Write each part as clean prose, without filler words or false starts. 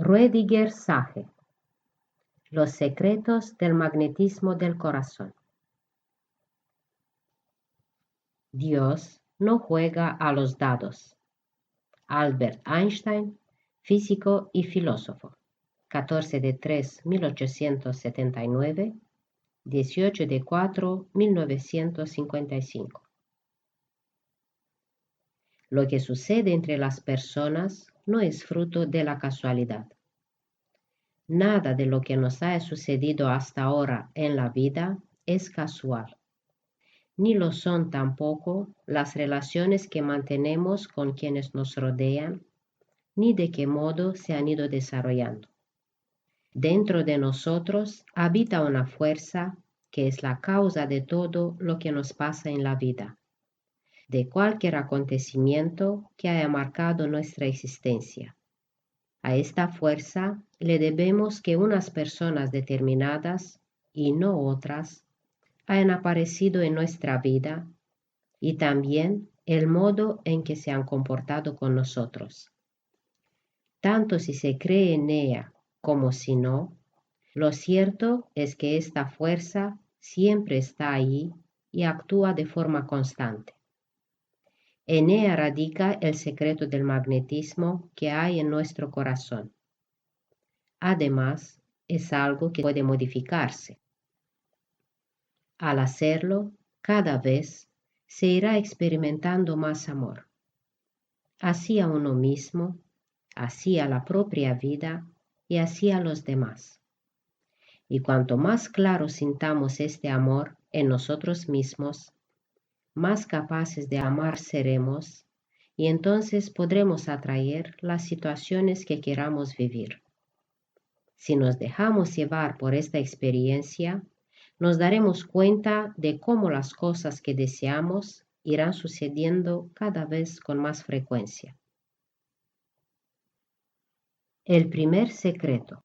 Rüdiger Sage. Los secretos del magnetismo del corazón. Dios no juega a los dados. Albert Einstein, físico y filósofo. 14/3/1879, 18/4/1955. Lo que sucede entre las personas no es fruto de la casualidad. Nada de lo que nos ha sucedido hasta ahora en la vida es casual, ni lo son tampoco las relaciones que mantenemos con quienes nos rodean, ni de qué modo se han ido desarrollando. Dentro de nosotros habita una fuerza que es la causa de todo lo que nos pasa en la vida, de cualquier acontecimiento que haya marcado nuestra existencia. A esta fuerza le debemos que unas personas determinadas y no otras hayan aparecido en nuestra vida y también el modo en que se han comportado con nosotros. Tanto si se cree en ella como si no, lo cierto es que esta fuerza siempre está ahí y actúa de forma constante. En ella radica el secreto del magnetismo que hay en nuestro corazón. Además, es algo que puede modificarse. Al hacerlo, cada vez se irá experimentando más amor, así a uno mismo, así a la propia vida y así a los demás. Y cuanto más claro sintamos este amor en nosotros mismos, más capaces de amar seremos y entonces podremos atraer las situaciones que queramos vivir. Si nos dejamos llevar por esta experiencia, nos daremos cuenta de cómo las cosas que deseamos irán sucediendo cada vez con más frecuencia. El primer secreto.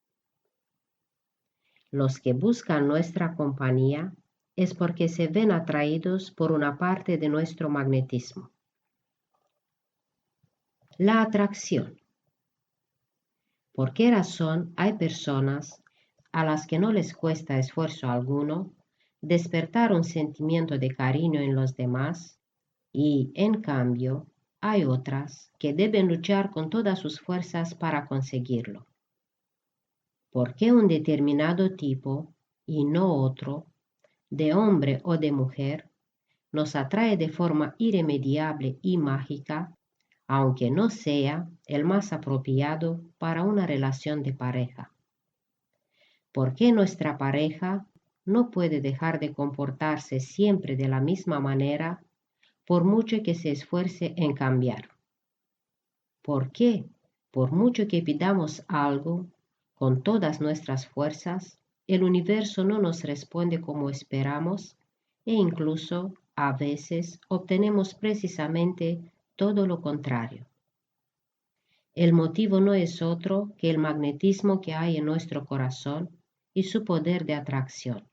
Los que buscan nuestra compañía es porque se ven atraídos por una parte de nuestro magnetismo. La atracción. ¿Por qué razón hay personas a las que no les cuesta esfuerzo alguno despertar un sentimiento de cariño en los demás y, en cambio, hay otras que deben luchar con todas sus fuerzas para conseguirlo? ¿Por qué un determinado tipo y no otro, de hombre o de mujer, nos atrae de forma irremediable y mágica, aunque no sea el más apropiado para una relación de pareja? ¿Por qué nuestra pareja no puede dejar de comportarse siempre de la misma manera, por mucho que se esfuerce en cambiar? ¿Por qué, por mucho que pidamos algo, con todas nuestras fuerzas, el universo no nos responde como esperamos e incluso, a veces, obtenemos precisamente todo lo contrario? El motivo no es otro que el magnetismo que hay en nuestro corazón y su poder de atracción.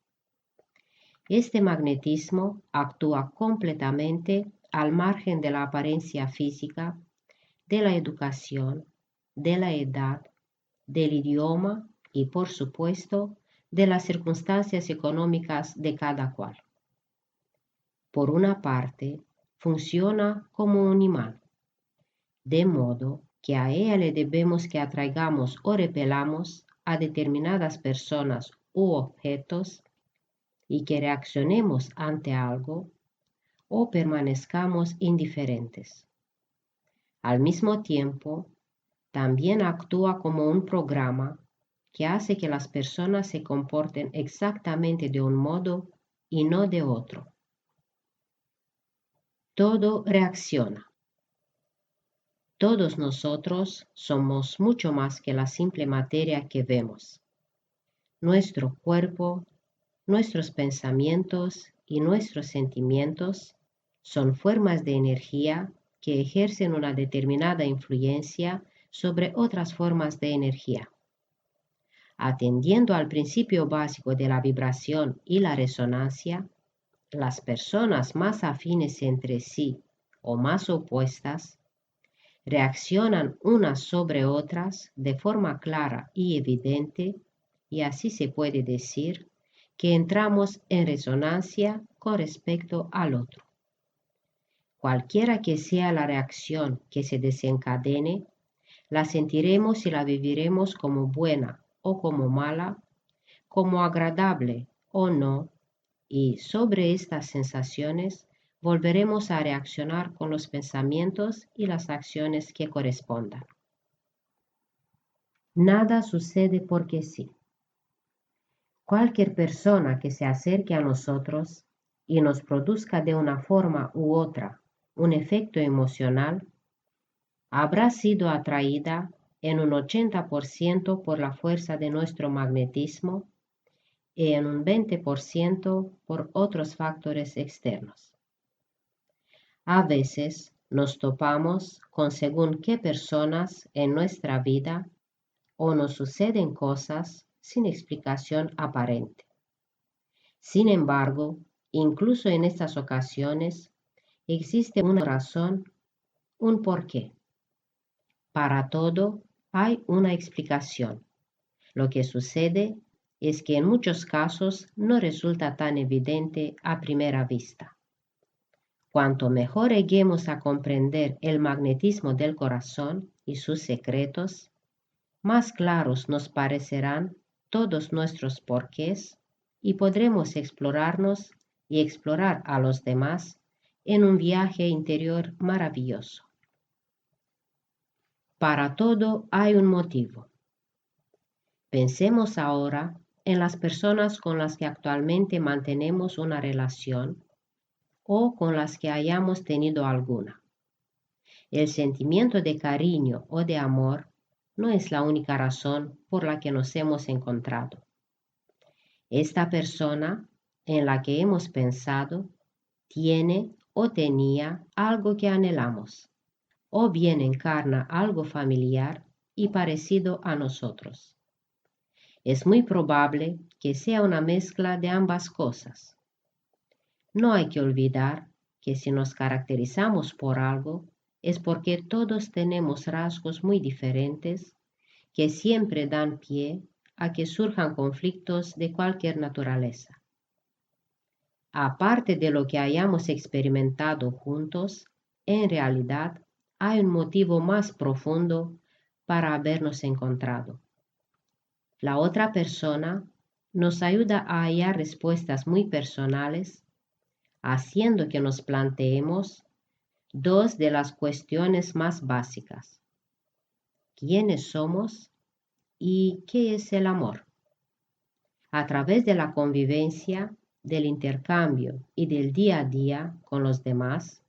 Este magnetismo actúa completamente al margen de la apariencia física, de la educación, de la edad, del idioma y, por supuesto, de las circunstancias económicas de cada cual. Por una parte, funciona como un imán, de modo que a ella le debemos que atraigamos o repelamos a determinadas personas u objetos y que reaccionemos ante algo o permanezcamos indiferentes. Al mismo tiempo, también actúa como un programa que hace que las personas se comporten exactamente de un modo y no de otro. Todo reacciona. Todos nosotros somos mucho más que la simple materia que vemos. Nuestro cuerpo, nuestros pensamientos y nuestros sentimientos son formas de energía que ejercen una determinada influencia sobre otras formas de energía. Atendiendo al principio básico de la vibración y la resonancia, las personas más afines entre sí o más opuestas reaccionan unas sobre otras de forma clara y evidente, y así se puede decir que entramos en resonancia con respecto al otro. Cualquiera que sea la reacción que se desencadene, la sentiremos y la viviremos como buena o como mala, como agradable o no, y sobre estas sensaciones volveremos a reaccionar con los pensamientos y las acciones que correspondan. Nada sucede porque sí. Cualquier persona que se acerque a nosotros y nos produzca de una forma u otra un efecto emocional, habrá sido atraída en un 80% por la fuerza de nuestro magnetismo y en un 20% por otros factores externos. A veces nos topamos con según qué personas en nuestra vida o nos suceden cosas sin explicación aparente. Sin embargo, incluso en estas ocasiones existe una razón, un porqué. Para todo hay una explicación. Lo que sucede es que en muchos casos no resulta tan evidente a primera vista. Cuanto mejor lleguemos a comprender el magnetismo del corazón y sus secretos, más claros nos parecerán todos nuestros porqués y podremos explorarnos y explorar a los demás en un viaje interior maravilloso. Para todo hay un motivo. Pensemos ahora en las personas con las que actualmente mantenemos una relación o con las que hayamos tenido alguna. El sentimiento de cariño o de amor no es la única razón por la que nos hemos encontrado. Esta persona en la que hemos pensado tiene o tenía algo que anhelamos, o bien encarna algo familiar y parecido a nosotros. Es muy probable que sea una mezcla de ambas cosas. No hay que olvidar que si nos caracterizamos por algo, es porque todos tenemos rasgos muy diferentes que siempre dan pie a que surjan conflictos de cualquier naturaleza. Aparte de lo que hayamos experimentado juntos, en realidad hay un motivo más profundo para habernos encontrado. La otra persona nos ayuda a hallar respuestas muy personales, haciendo que nos planteemos dos de las cuestiones más básicas. ¿Quiénes somos y qué es el amor? A través de la convivencia, del intercambio y del día a día con los demás,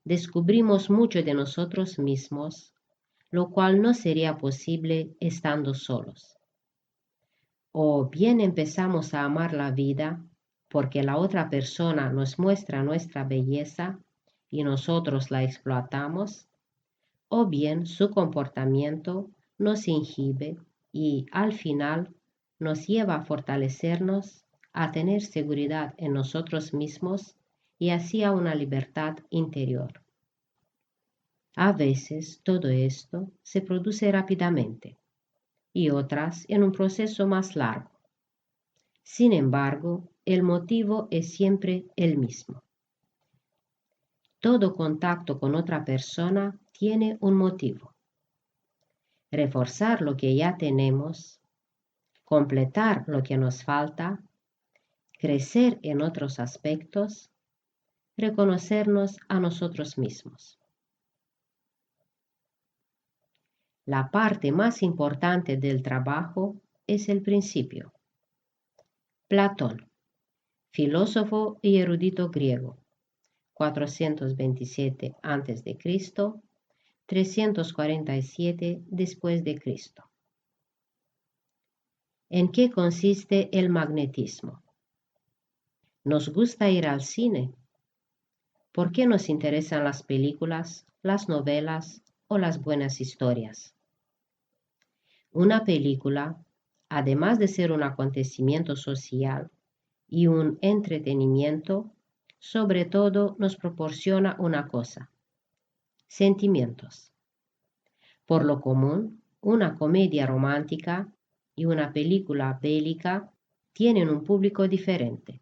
descubrimos mucho de nosotros mismos, lo cual no sería posible estando solos. O bien empezamos a amar la vida porque la otra persona nos muestra nuestra belleza y nosotros la explotamos, o bien su comportamiento nos inhibe y al final nos lleva a fortalecernos, a tener seguridad en nosotros mismos y así a una libertad interior. A veces todo esto se produce rápidamente y otras en un proceso más largo. Sin embargo, el motivo es siempre el mismo. Todo contacto con otra persona tiene un motivo. Reforzar lo que ya tenemos, completar lo que nos falta, crecer en otros aspectos, reconocernos a nosotros mismos. La parte más importante del trabajo es el principio. Platón, filósofo y erudito griego, 427 a.C., 347 después de Cristo. ¿En qué consiste el magnetismo? ¿Nos gusta ir al cine? ¿Por qué nos interesan las películas, las novelas o las buenas historias? Una película, además de ser un acontecimiento social y un entretenimiento, sobre todo nos proporciona una cosa: sentimientos. Por lo común, una comedia romántica y una película bélica tienen un público diferente.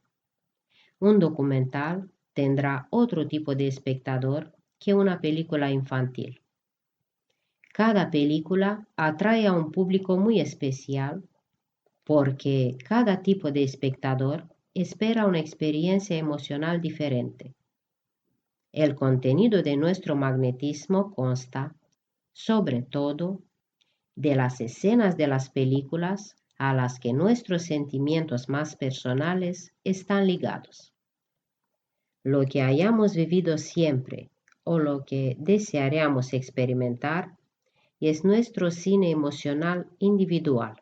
Un documental tendrá otro tipo de espectador que una película infantil. Cada película atrae a un público muy especial porque cada tipo de espectador espera una experiencia emocional diferente. El contenido de nuestro magnetismo consta, sobre todo, de las escenas de las películas a las que nuestros sentimientos más personales están ligados. Lo que hayamos vivido siempre o lo que desearíamos experimentar es nuestro cine emocional individual.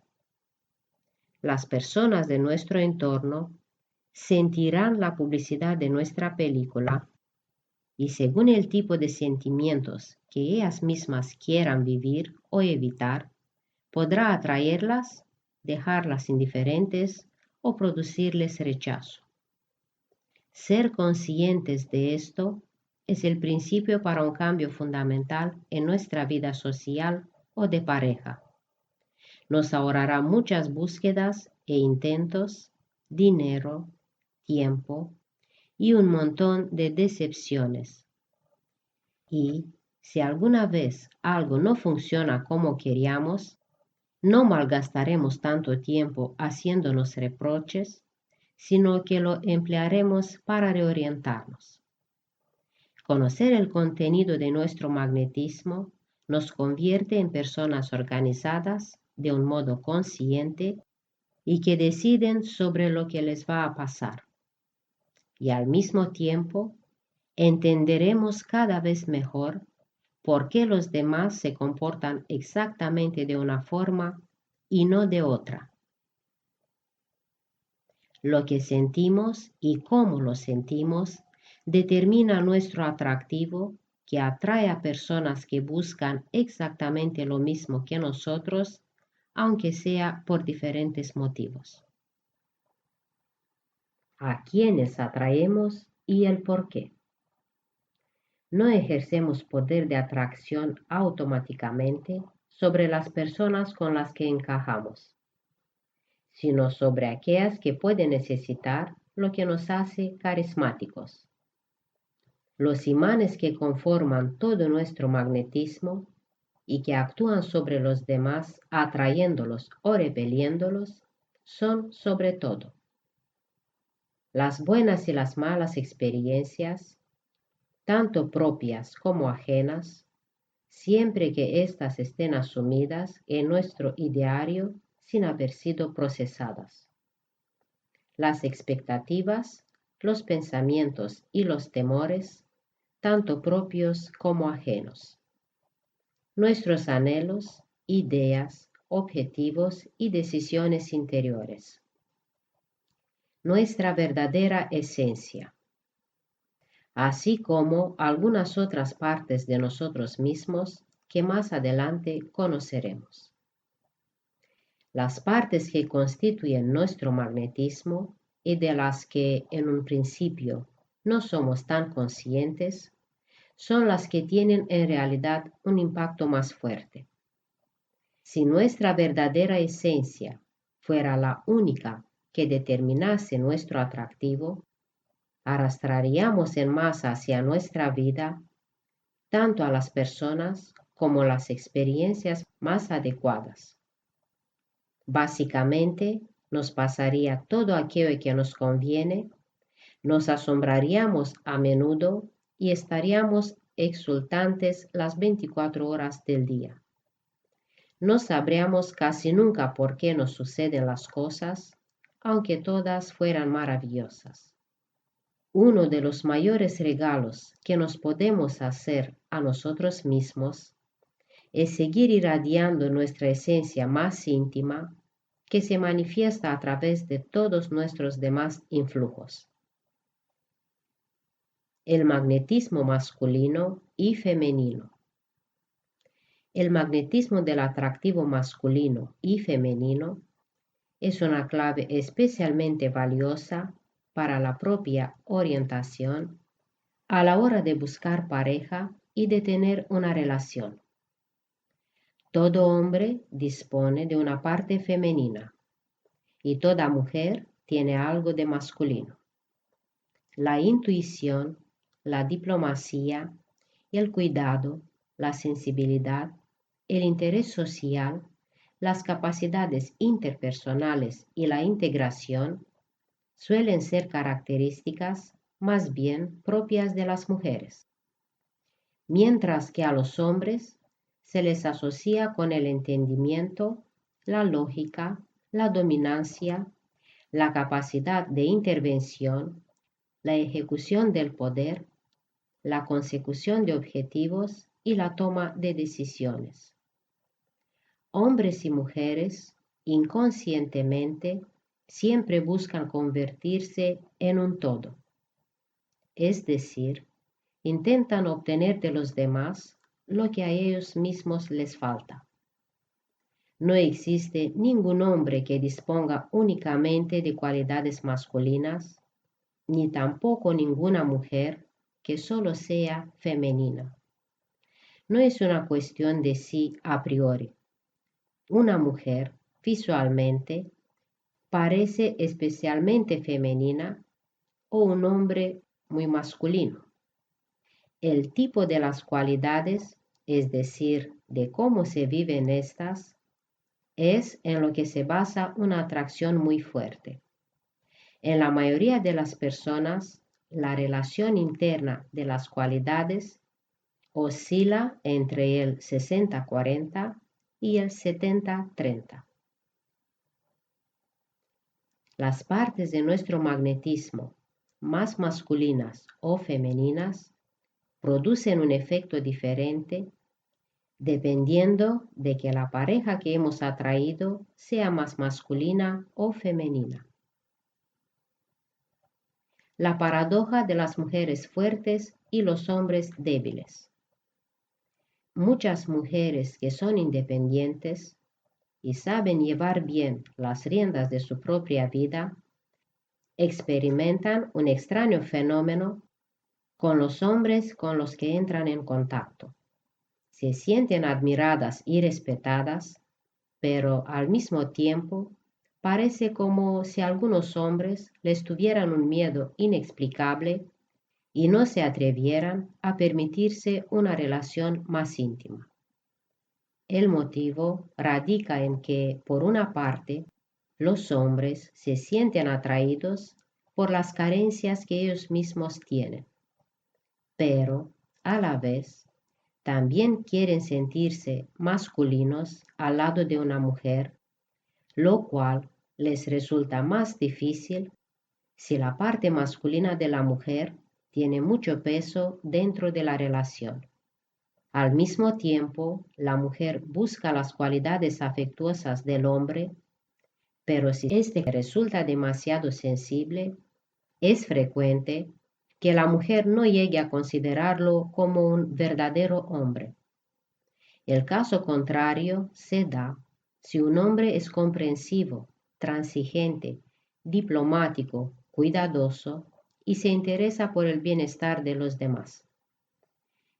Las personas de nuestro entorno sentirán la publicidad de nuestra película y según el tipo de sentimientos que ellas mismas quieran vivir o evitar, podrá atraerlas, dejarlas indiferentes o producirles rechazo. Ser conscientes de esto es el principio para un cambio fundamental en nuestra vida social o de pareja. Nos ahorrará muchas búsquedas e intentos, dinero, tiempo y un montón de decepciones. Y si alguna vez algo no funciona como queríamos, no malgastaremos tanto tiempo haciéndonos reproches, sino que lo emplearemos para reorientarnos. Conocer el contenido de nuestro magnetismo nos convierte en personas organizadas de un modo consciente y que deciden sobre lo que les va a pasar. Y al mismo tiempo, entenderemos cada vez mejor por qué los demás se comportan exactamente de una forma y no de otra. Lo que sentimos y cómo lo sentimos determina nuestro atractivo que atrae a personas que buscan exactamente lo mismo que nosotros, aunque sea por diferentes motivos. ¿A quiénes atraemos y el por qué? No ejercemos poder de atracción automáticamente sobre las personas con las que encajamos, sino sobre aquellas que pueden necesitar lo que nos hace carismáticos. Los imanes que conforman todo nuestro magnetismo y que actúan sobre los demás atrayéndolos o repeliéndolos son sobre todo las buenas y las malas experiencias, tanto propias como ajenas, siempre que éstas estén asumidas en nuestro ideario sin haber sido procesadas. Las expectativas, los pensamientos y los temores, tanto propios como ajenos. Nuestros anhelos, ideas, objetivos y decisiones interiores. Nuestra verdadera esencia, así como algunas otras partes de nosotros mismos que más adelante conoceremos. Las partes que constituyen nuestro magnetismo y de las que en un principio no somos tan conscientes, son las que tienen en realidad un impacto más fuerte. Si nuestra verdadera esencia fuera la única que determinase nuestro atractivo, arrastraríamos en masa hacia nuestra vida tanto a las personas como las experiencias más adecuadas. Básicamente, nos pasaría todo aquello que nos conviene, nos asombraríamos a menudo y estaríamos exultantes las 24 horas del día. No sabríamos casi nunca por qué nos suceden las cosas, aunque todas fueran maravillosas. Uno de los mayores regalos que nos podemos hacer a nosotros mismos es seguir irradiando nuestra esencia más íntima que se manifiesta a través de todos nuestros demás influjos. El magnetismo masculino y femenino. El magnetismo del atractivo masculino y femenino es una clave especialmente valiosa para la propia orientación a la hora de buscar pareja y de tener una relación. Todo hombre dispone de una parte femenina y toda mujer tiene algo de masculino. La intuición, la diplomacia, el cuidado, la sensibilidad, el interés social, las capacidades interpersonales y la integración suelen ser características más bien propias de las mujeres, mientras que a los hombres se les asocia con el entendimiento, la lógica, la dominancia, la capacidad de intervención, la ejecución del poder, la consecución de objetivos y la toma de decisiones. Hombres y mujeres, inconscientemente, siempre buscan convertirse en un todo, es decir, intentan obtener de los demás lo que a ellos mismos les falta. No existe ningún hombre que disponga únicamente de cualidades masculinas, ni tampoco ninguna mujer que solo sea femenina. No es una cuestión de sí a priori. Una mujer, visualmente, parece especialmente femenina o un hombre muy masculino. El tipo de las cualidades, es decir, de cómo se viven estas, es en lo que se basa una atracción muy fuerte. En la mayoría de las personas, la relación interna de las cualidades oscila entre el 60-40 y el 70-30. Las partes de nuestro magnetismo, más masculinas o femeninas, producen un efecto diferente dependiendo de que la pareja que hemos atraído sea más masculina o femenina. La paradoja de las mujeres fuertes y los hombres débiles. Muchas mujeres que son independientes y saben llevar bien las riendas de su propia vida, experimentan un extraño fenómeno con los hombres con los que entran en contacto. Se sienten admiradas y respetadas, pero al mismo tiempo parece como si algunos hombres les tuvieran un miedo inexplicable y no se atrevieran a permitirse una relación más íntima. El motivo radica en que, por una parte, los hombres se sienten atraídos por las carencias que ellos mismos tienen, pero, a la vez, también quieren sentirse masculinos al lado de una mujer, lo cual les resulta más difícil si la parte masculina de la mujer tiene mucho peso dentro de la relación. Al mismo tiempo, la mujer busca las cualidades afectuosas del hombre, pero si éste resulta demasiado sensible, es frecuente que la mujer no llegue a considerarlo como un verdadero hombre. El caso contrario se da si un hombre es comprensivo, transigente, diplomático, cuidadoso y se interesa por el bienestar de los demás.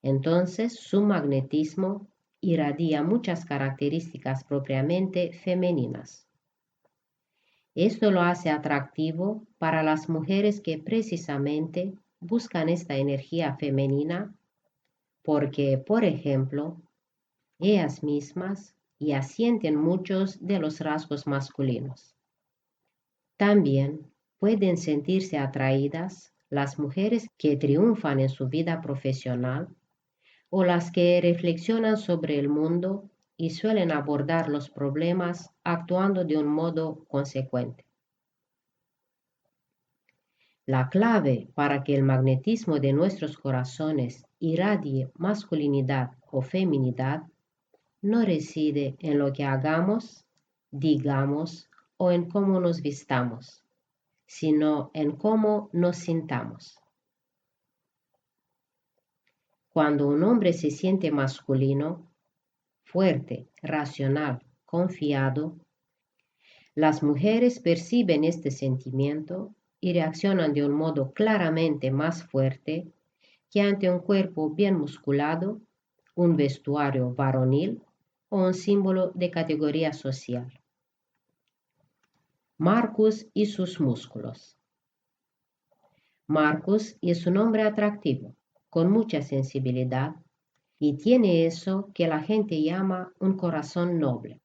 Entonces su magnetismo irradia muchas características propiamente femeninas. Esto lo hace atractivo para las mujeres que precisamente buscan esta energía femenina porque, por ejemplo, ellas mismas ya sienten muchos de los rasgos masculinos. También pueden sentirse atraídas las mujeres que triunfan en su vida profesional o las que reflexionan sobre el mundo y suelen abordar los problemas actuando de un modo consecuente. La clave para que el magnetismo de nuestros corazones irradie masculinidad o feminidad no reside en lo que hagamos, digamos o en cómo nos vistamos, sino en cómo nos sintamos. Cuando un hombre se siente masculino, fuerte, racional, confiado, las mujeres perciben este sentimiento y reaccionan de un modo claramente más fuerte que ante un cuerpo bien musculado, un vestuario varonil o un símbolo de categoría social. Marcus y sus músculos. Marcus es un hombre atractivo, con mucha sensibilidad, y tiene eso que la gente llama un corazón noble.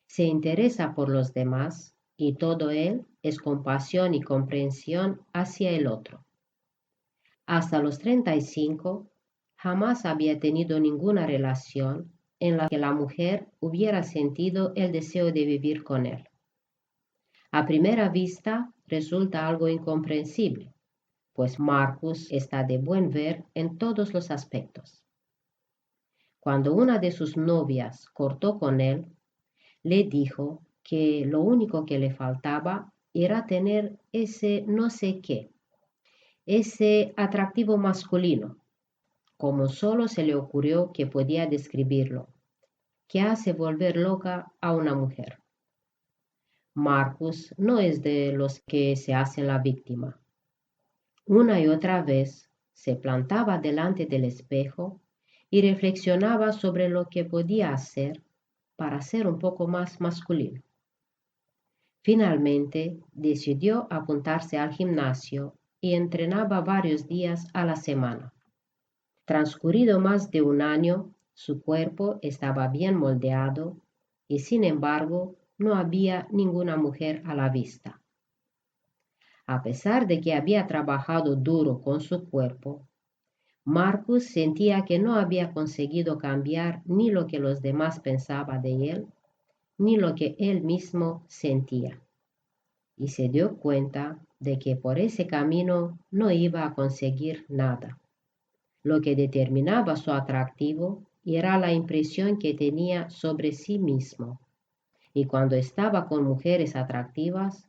Se interesa por los demás y todo él es compasión y comprensión hacia el otro. Hasta los 35, jamás había tenido ninguna relación en la que la mujer hubiera sentido el deseo de vivir con él. A primera vista resulta algo incomprensible, pues Marcus está de buen ver en todos los aspectos. Cuando una de sus novias cortó con él, le dijo que lo único que le faltaba era tener ese no sé qué, ese atractivo masculino, como solo se le ocurrió que podía describirlo, que hace volver loca a una mujer. Marcus no es de los que se hacen la víctima. Una y otra vez se plantaba delante del espejo y reflexionaba sobre lo que podía hacer para ser un poco más masculino. Finalmente decidió apuntarse al gimnasio y entrenaba varios días a la semana. Transcurrido más de un año, su cuerpo estaba bien moldeado y sin embargo no había ninguna mujer a la vista. A pesar de que había trabajado duro con su cuerpo, Marcus sentía que no había conseguido cambiar ni lo que los demás pensaban de él, ni lo que él mismo sentía. Y se dio cuenta de que por ese camino no iba a conseguir nada. Lo que determinaba su atractivo era la impresión que tenía sobre sí mismo. Y cuando estaba con mujeres atractivas,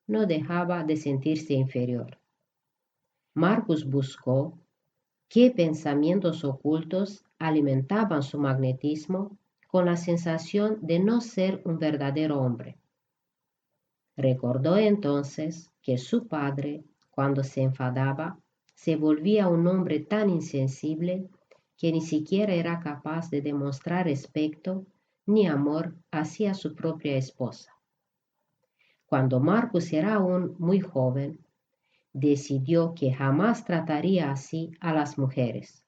no dejaba de sentirse inferior. Marcus buscó qué pensamientos ocultos alimentaban su magnetismo con la sensación de no ser un verdadero hombre. Recordó entonces que su padre, cuando se enfadaba, se volvía un hombre tan insensible que ni siquiera era capaz de demostrar respeto ni amor hacia su propia esposa. Cuando Marcus era aún muy joven, decidió que jamás trataría así a las mujeres.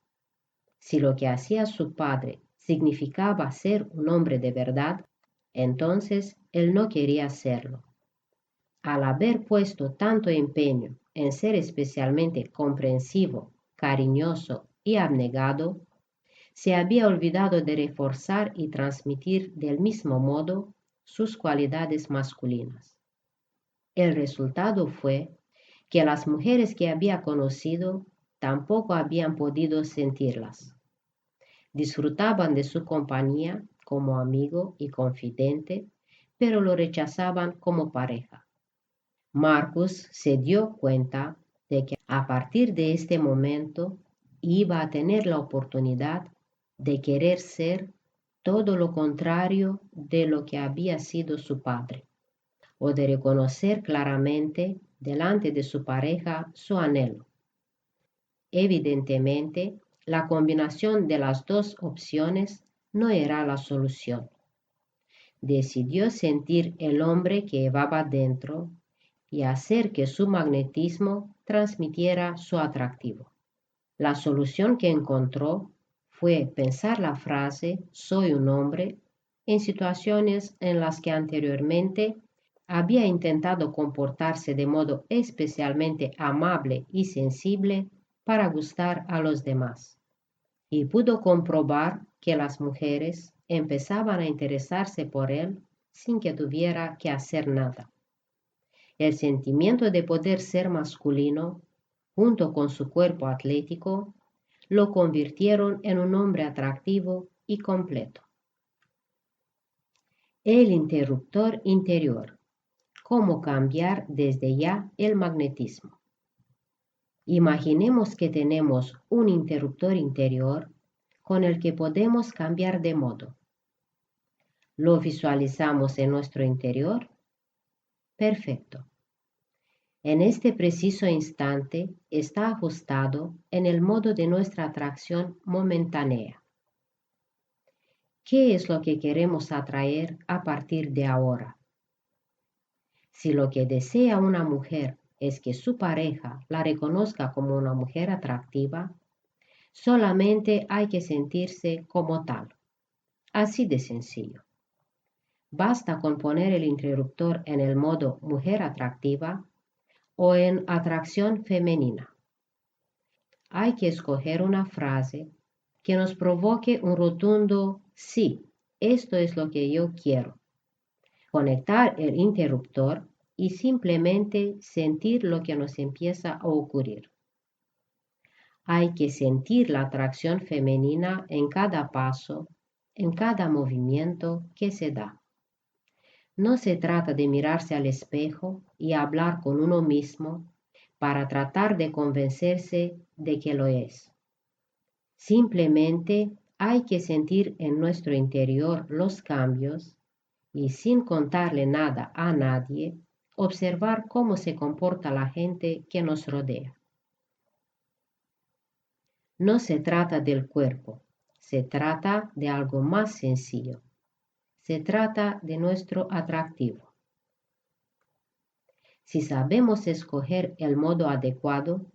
Si lo que hacía su padre significaba ser un hombre de verdad, entonces él no quería serlo. Al haber puesto tanto empeño en ser especialmente comprensivo, cariñoso y abnegado, se había olvidado de reforzar y transmitir del mismo modo sus cualidades masculinas. El resultado fue que las mujeres que había conocido tampoco habían podido sentirlas. Disfrutaban de su compañía como amigo y confidente, pero lo rechazaban como pareja. Marcus se dio cuenta de que a partir de este momento iba a tener la oportunidad de querer ser todo lo contrario de lo que había sido su padre, o de reconocer claramente delante de su pareja su anhelo. Evidentemente, la combinación de las dos opciones no era la solución. Decidió sentir el hombre que llevaba dentro y hacer que su magnetismo transmitiera su atractivo. La solución que encontró fue pensar la frase "soy un hombre" en situaciones en las que anteriormente había intentado comportarse de modo especialmente amable y sensible para gustar a los demás. Y pudo comprobar que las mujeres empezaban a interesarse por él sin que tuviera que hacer nada. El sentimiento de poder ser masculino, junto con su cuerpo atlético, lo convirtieron en un hombre atractivo y completo. El interruptor interior. ¿Cómo cambiar desde ya el magnetismo? Imaginemos que tenemos un interruptor interior con el que podemos cambiar de modo. ¿Lo visualizamos en nuestro interior? Perfecto. En este preciso instante está ajustado en el modo de nuestra atracción momentánea. ¿qué es lo que queremos atraer a partir de ahora? Si lo que desea una mujer es que su pareja la reconozca como una mujer atractiva, solamente hay que sentirse como tal. Así de sencillo. Basta con poner el interruptor en el modo mujer atractiva o en atracción femenina. Hay que escoger una frase que nos provoque un rotundo sí, esto es lo que yo quiero. Conectar el interruptor y simplemente sentir lo que nos empieza a ocurrir. Hay que sentir la atracción femenina en cada paso, en cada movimiento que se da. No se trata de mirarse al espejo y hablar con uno mismo para tratar de convencerse de que lo es. Simplemente hay que sentir en nuestro interior los cambios y sin contarle nada a nadie, observar cómo se comporta la gente que nos rodea. No se trata del cuerpo, se trata de algo más sencillo. Se trata de nuestro atractivo. Si sabemos escoger el modo adecuado,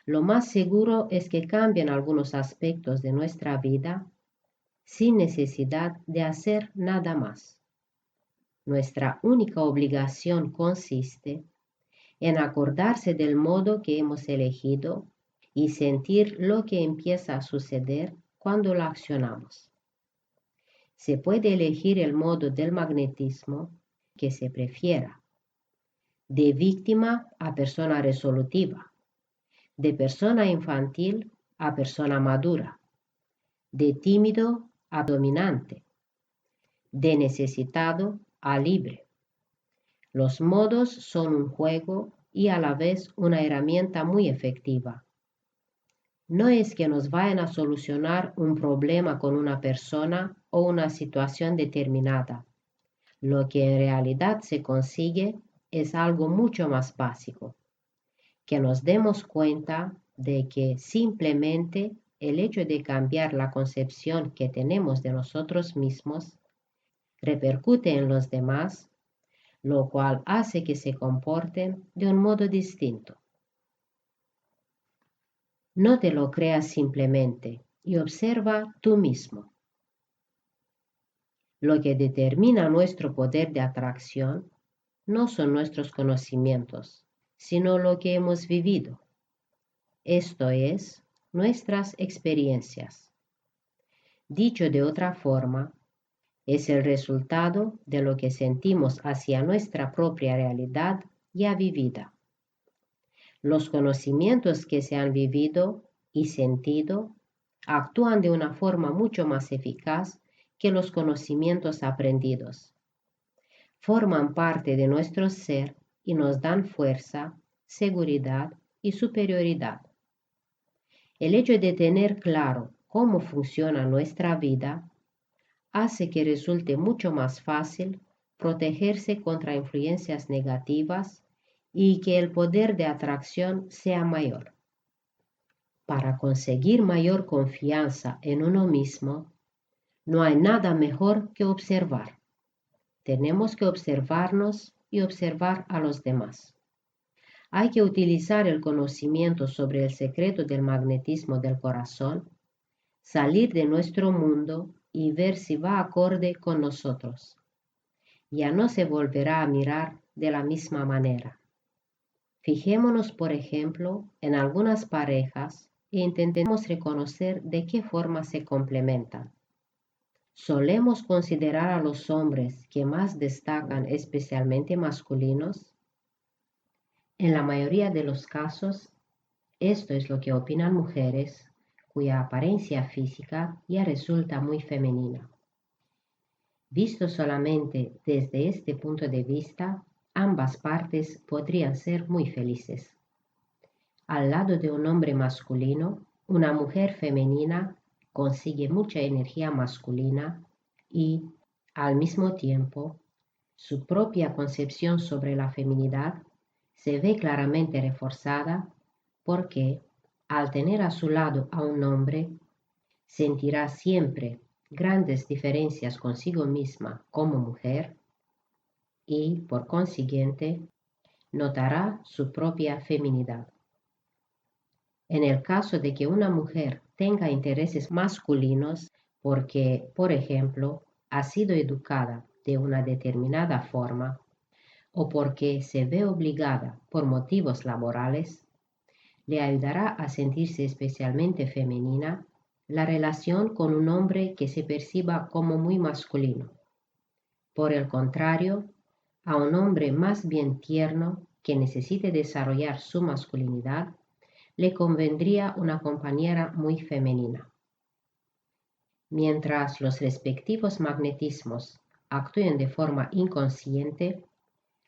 lo más seguro es que cambien algunos aspectos de nuestra vida sin necesidad de hacer nada más. Nuestra única obligación consiste en acordarse del modo que hemos elegido y sentir lo que empieza a suceder cuando lo accionamos. Se puede elegir el modo del magnetismo que se prefiera, de víctima a persona resolutiva, de persona infantil a persona madura, de tímido a dominante, de necesitado a libre. Los modos son un juego y a la vez una herramienta muy efectiva. No es que nos vayan a solucionar un problema con una persona o una situación determinada. Lo que en realidad se consigue es algo mucho más básico, que nos demos cuenta de que simplemente el hecho de cambiar la concepción que tenemos de nosotros mismos repercute en los demás, lo cual hace que se comporten de un modo distinto. No te lo creas simplemente y observa tú mismo. Lo que determina nuestro poder de atracción no son nuestros conocimientos, sino lo que hemos vivido. Esto es, nuestras experiencias. Dicho de otra forma, es el resultado de lo que sentimos hacia nuestra propia realidad ya vivida. Los conocimientos que se han vivido y sentido actúan de una forma mucho más eficaz que los conocimientos aprendidos. Forman parte de nuestro ser y nos dan fuerza, seguridad y superioridad. El hecho de tener claro cómo funciona nuestra vida hace que resulte mucho más fácil protegerse contra influencias negativas y que el poder de atracción sea mayor. Para conseguir mayor confianza en uno mismo, no hay nada mejor que observar. Tenemos que observarnos y observar a los demás. Hay que utilizar el conocimiento sobre el secreto del magnetismo del corazón, salir de nuestro mundo y ver si va acorde con nosotros. Ya no se volverá a mirar de la misma manera. Fijémonos, por ejemplo, en algunas parejas e intentemos reconocer de qué forma se complementan. ¿Solemos considerar a los hombres que más destacan especialmente masculinos? En la mayoría de los casos, esto es lo que opinan mujeres cuya apariencia física ya resulta muy femenina. Visto solamente desde este punto de vista, ambas partes podrían ser muy felices. Al lado de un hombre masculino, una mujer femenina consigue mucha energía masculina y, al mismo tiempo, su propia concepción sobre la feminidad se ve claramente reforzada porque, al tener a su lado a un hombre, sentirá siempre grandes diferencias consigo misma como mujer y, por consiguiente, notará su propia feminidad. En el caso de que una mujer tenga intereses masculinos porque, por ejemplo, ha sido educada de una determinada forma o porque se ve obligada por motivos laborales, le ayudará a sentirse especialmente femenina la relación con un hombre que se perciba como muy masculino. Por el contrario, a un hombre más bien tierno que necesite desarrollar su masculinidad, le convendría una compañera muy femenina. Mientras los respectivos magnetismos actúen de forma inconsciente,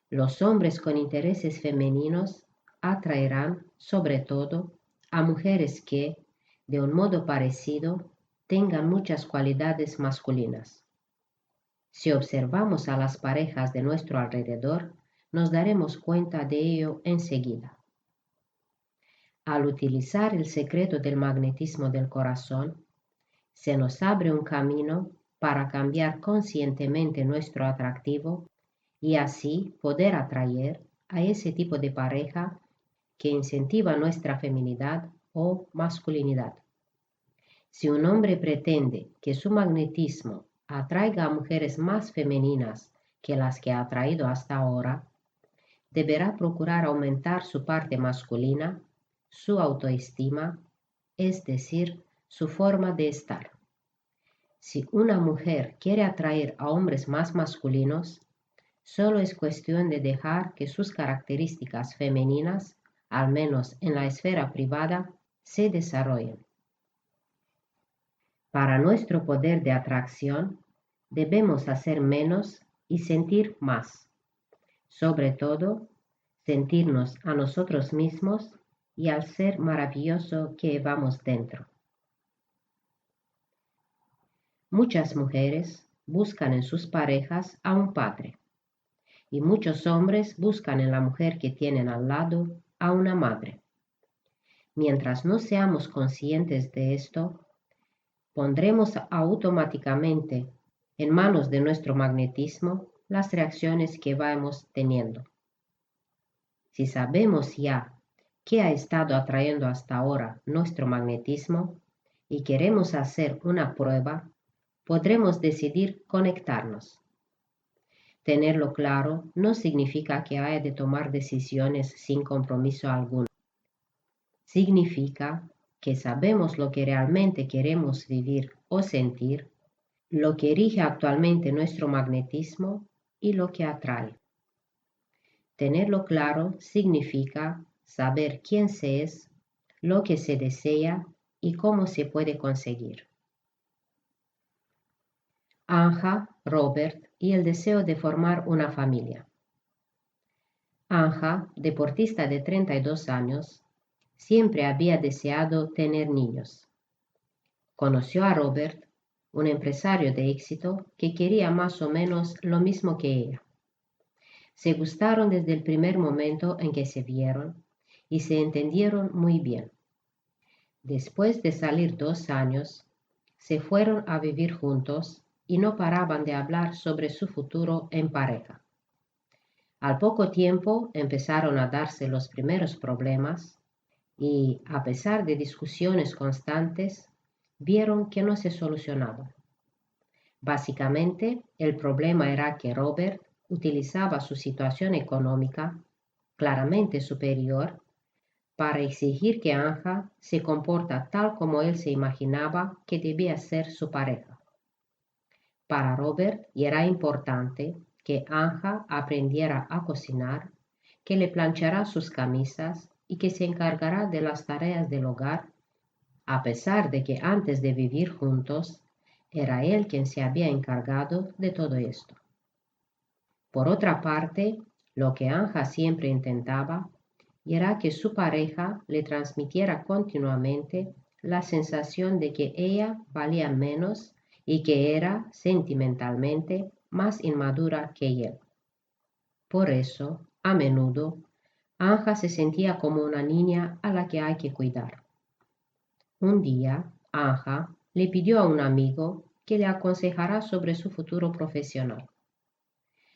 los hombres con intereses femeninos atraerán, sobre todo, a mujeres que, de un modo parecido, tengan muchas cualidades masculinas. Si observamos a las parejas de nuestro alrededor, nos daremos cuenta de ello enseguida. Al utilizar el secreto del magnetismo del corazón, se nos abre un camino para cambiar conscientemente nuestro atractivo y así poder atraer a ese tipo de pareja que incentiva nuestra feminidad o masculinidad. Si un hombre pretende que su magnetismo atraiga a mujeres más femeninas que las que ha atraído hasta ahora, deberá procurar aumentar su parte masculina, su autoestima, es decir, su forma de estar. Si una mujer quiere atraer a hombres más masculinos, solo es cuestión de dejar que sus características femeninas, al menos en la esfera privada, se desarrollen. Para nuestro poder de atracción, debemos hacer menos y sentir más. Sobre todo, sentirnos a nosotros mismos y al ser maravilloso que llevamos dentro. Muchas mujeres buscan en sus parejas a un padre y muchos hombres buscan en la mujer que tienen al lado a una madre. Mientras no seamos conscientes de esto, pondremos automáticamente en manos de nuestro magnetismo las reacciones que vamos teniendo. Si sabemos ya qué ha estado atrayendo hasta ahora nuestro magnetismo y queremos hacer una prueba, podremos decidir conectarnos. Tenerlo claro no significa que haya de tomar decisiones sin compromiso alguno. Significa que sabemos lo que realmente queremos vivir o sentir, lo que rige actualmente nuestro magnetismo y lo que atrae. Tenerlo claro significa saber quién se es, lo que se desea y cómo se puede conseguir. Anja, Robert y el deseo de formar una familia. Anja, deportista de 32 años, siempre había deseado tener niños. Conoció a Robert, un empresario de éxito que quería más o menos lo mismo que ella. Se gustaron desde el primer momento en que se vieron y se entendieron muy bien. Después de salir 2 años, se fueron a vivir juntos y no paraban de hablar sobre su futuro en pareja. Al poco tiempo empezaron a darse los primeros problemas y, a pesar de discusiones constantes, vieron que no se solucionaban. Básicamente, el problema era que Robert utilizaba su situación económica, claramente superior, para exigir que Anja se comporta tal como él se imaginaba que debía ser su pareja. Para Robert era importante que Anja aprendiera a cocinar, que le planchará sus camisas y que se encargará de las tareas del hogar, a pesar de que antes de vivir juntos, era él quien se había encargado de todo esto. Por otra parte, lo que Anja siempre intentaba era que su pareja le transmitiera continuamente la sensación de que ella valía menos y que era sentimentalmente más inmadura que él. Por eso, a menudo, Anja se sentía como una niña a la que hay que cuidar. Un día, Anja le pidió a un amigo que le aconsejará sobre su futuro profesional,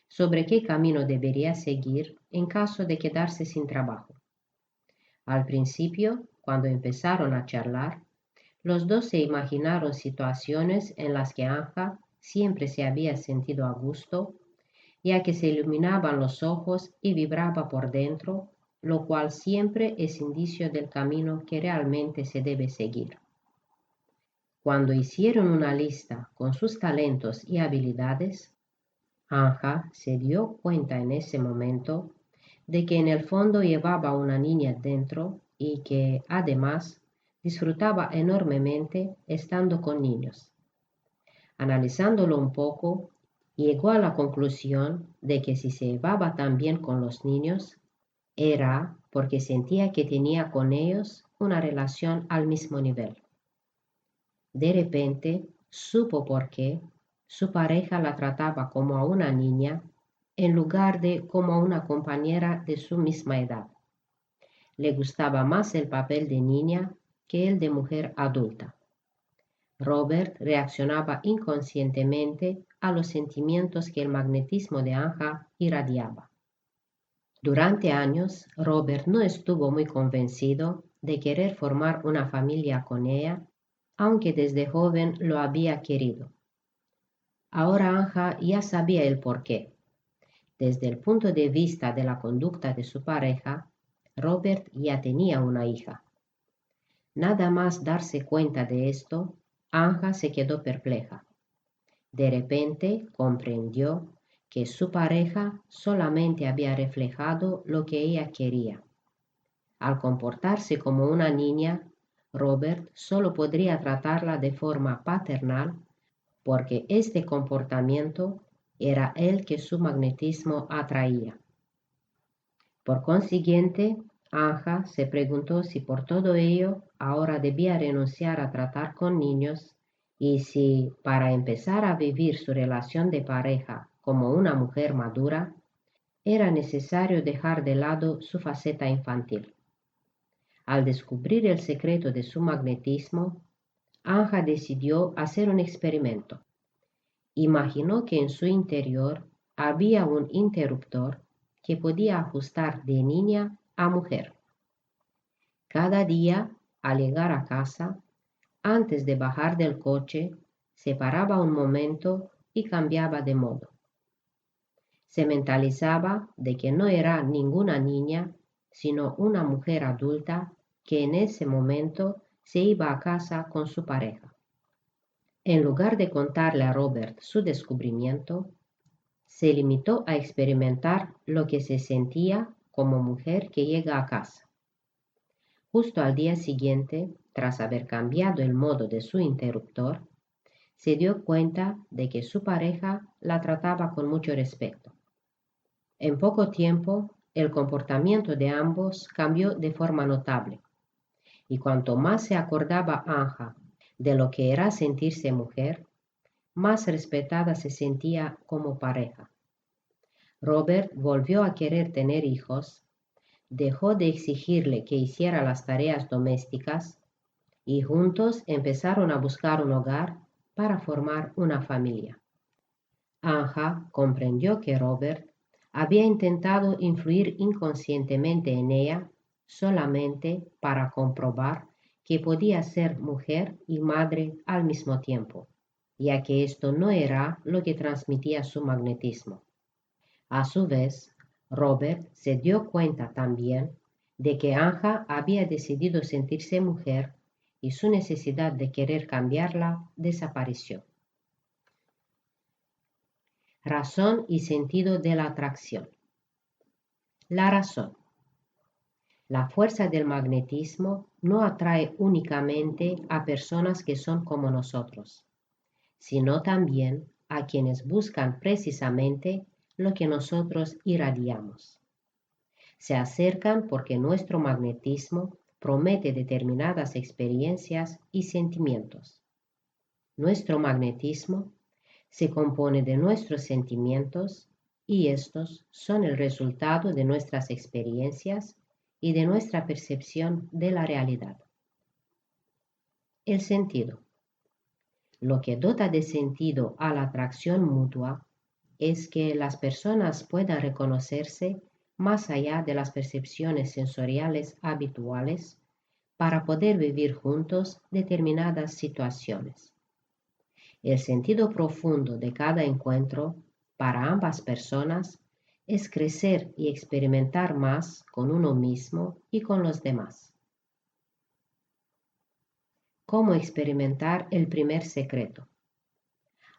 sobre qué camino debería seguir en caso de quedarse sin trabajo. Al principio, cuando empezaron a charlar, los dos se imaginaron situaciones en las que Anja siempre se había sentido a gusto, ya que se iluminaban los ojos y vibraba por dentro, lo cual siempre es indicio del camino que realmente se debe seguir. Cuando hicieron una lista con sus talentos y habilidades, Anja se dio cuenta en ese momento de que en el fondo llevaba una niña dentro y que, además, disfrutaba enormemente estando con niños. Analizándolo un poco, llegó a la conclusión de que si se llevaba tan bien con los niños, era porque sentía que tenía con ellos una relación al mismo nivel. De repente, supo por qué su pareja la trataba como a una niña en lugar de como a una compañera de su misma edad. Le gustaba más el papel de niña que el de mujer adulta. Robert reaccionaba inconscientemente a los sentimientos que el magnetismo de Anja irradiaba. Durante años, Robert no estuvo muy convencido de querer formar una familia con ella, aunque desde joven lo había querido. Ahora Anja ya sabía el porqué. Desde el punto de vista de la conducta de su pareja, Robert ya tenía una hija. Nada más darse cuenta de esto, Anja se quedó perpleja. De repente comprendió que su pareja solamente había reflejado lo que ella quería. Al comportarse como una niña, Robert solo podría tratarla de forma paternal porque este comportamiento era el que su magnetismo atraía. Por consiguiente, Anja se preguntó si por todo ello ahora debía renunciar a tratar con niños y si, para empezar a vivir su relación de pareja como una mujer madura, era necesario dejar de lado su faceta infantil. Al descubrir el secreto de su magnetismo, Anja decidió hacer un experimento. Imaginó que en su interior había un interruptor que podía ajustar de niña a mujer. Cada día, al llegar a casa, antes de bajar del coche, se paraba un momento y cambiaba de modo. Se mentalizaba de que no era ninguna niña, sino una mujer adulta que en ese momento se iba a casa con su pareja. En lugar de contarle a Robert su descubrimiento, se limitó a experimentar lo que se sentía como mujer que llega a casa. Justo al día siguiente, tras haber cambiado el modo de su interruptor, se dio cuenta de que su pareja la trataba con mucho respeto. En poco tiempo, el comportamiento de ambos cambió de forma notable, y cuanto más se acordaba Anja de lo que era sentirse mujer, más respetada se sentía como pareja. Robert volvió a querer tener hijos, dejó de exigirle que hiciera las tareas domésticas y juntos empezaron a buscar un hogar para formar una familia. Anja comprendió que Robert había intentado influir inconscientemente en ella solamente para comprobar que podía ser mujer y madre al mismo tiempo, ya que esto no era lo que transmitía su magnetismo. A su vez, Robert se dio cuenta también de que Anja había decidido sentirse mujer y su necesidad de querer cambiarla desapareció. Razón y sentido de la atracción. La razón. La fuerza del magnetismo no atrae únicamente a personas que son como nosotros, sino también a quienes buscan precisamente lo que nosotros irradiamos. Se acercan porque nuestro magnetismo promete determinadas experiencias y sentimientos. Nuestro magnetismo se compone de nuestros sentimientos y estos son el resultado de nuestras experiencias y de nuestra percepción de la realidad. El sentido. Lo que dota de sentido a la atracción mutua es que las personas puedan reconocerse más allá de las percepciones sensoriales habituales para poder vivir juntos determinadas situaciones. El sentido profundo de cada encuentro para ambas personas es crecer y experimentar más con uno mismo y con los demás. ¿Cómo experimentar el primer secreto?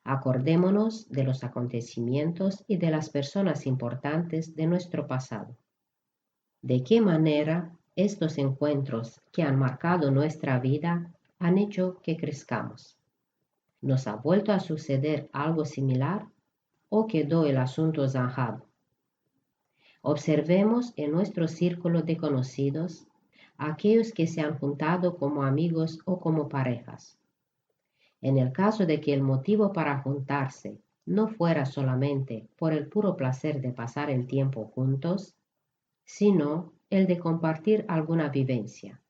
Acordémonos de los acontecimientos y de las personas importantes de nuestro pasado. ¿De qué manera estos encuentros que han marcado nuestra vida han hecho que crezcamos? ¿Nos ha vuelto a suceder algo similar o quedó el asunto zanjado? Observemos en nuestro círculo de conocidos aquellos que se han juntado como amigos o como parejas. En el caso de que el motivo para juntarse no fuera solamente por el puro placer de pasar el tiempo juntos, sino el de compartir alguna vivencia.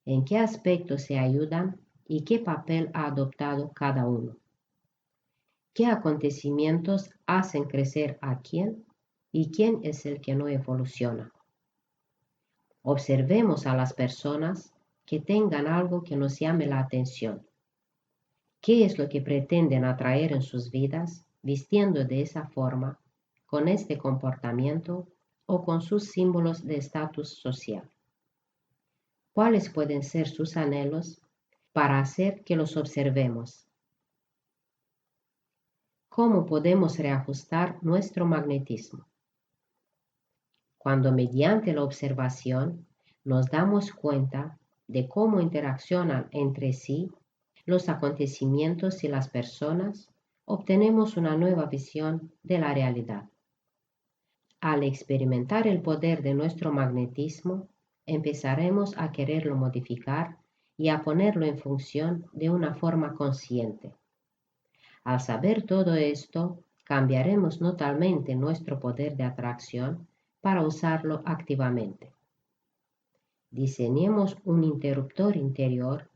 ¿En qué aspectos se ayudan y qué papel ha adoptado cada uno? ¿Qué acontecimientos hacen crecer a quién y quién es el que no evoluciona? Observemos a las personas que tengan algo que nos llame la atención. ¿Qué es lo que pretenden atraer en sus vidas vistiendo de esa forma, con este comportamiento o con sus símbolos de estatus social? ¿Cuáles pueden ser sus anhelos para hacer que los observemos? ¿Cómo podemos reajustar nuestro magnetismo? Cuando mediante la observación nos damos cuenta de cómo interaccionan entre sí los acontecimientos y las personas, obtenemos una nueva visión de la realidad. Al experimentar el poder de nuestro magnetismo, empezaremos a quererlo modificar y a ponerlo en función de una forma consciente. Al saber todo esto, cambiaremos notablemente nuestro poder de atracción para usarlo activamente. Diseñemos un interruptor interior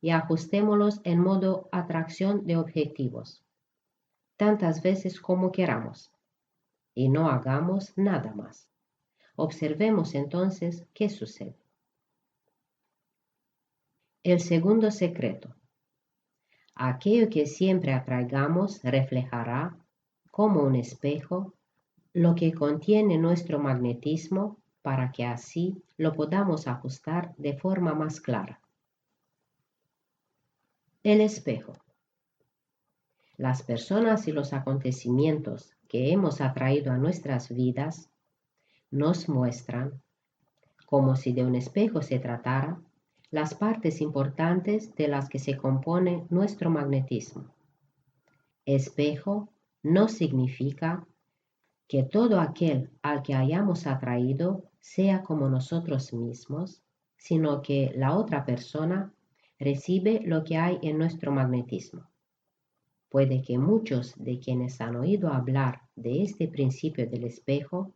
y ajustémoslos en modo atracción de objetivos, tantas veces como queramos, y no hagamos nada más. Observemos entonces qué sucede. El segundo secreto. Aquello que siempre atraigamos reflejará, como un espejo, lo que contiene nuestro magnetismo para que así lo podamos ajustar de forma más clara. El espejo. Las personas y los acontecimientos que hemos atraído a nuestras vidas nos muestran, como si de un espejo se tratara, las partes importantes de las que se compone nuestro magnetismo. Espejo no significa que todo aquel al que hayamos atraído sea como nosotros mismos, sino que la otra persona recibe lo que hay en nuestro magnetismo. Puede que muchos de quienes han oído hablar de este principio del espejo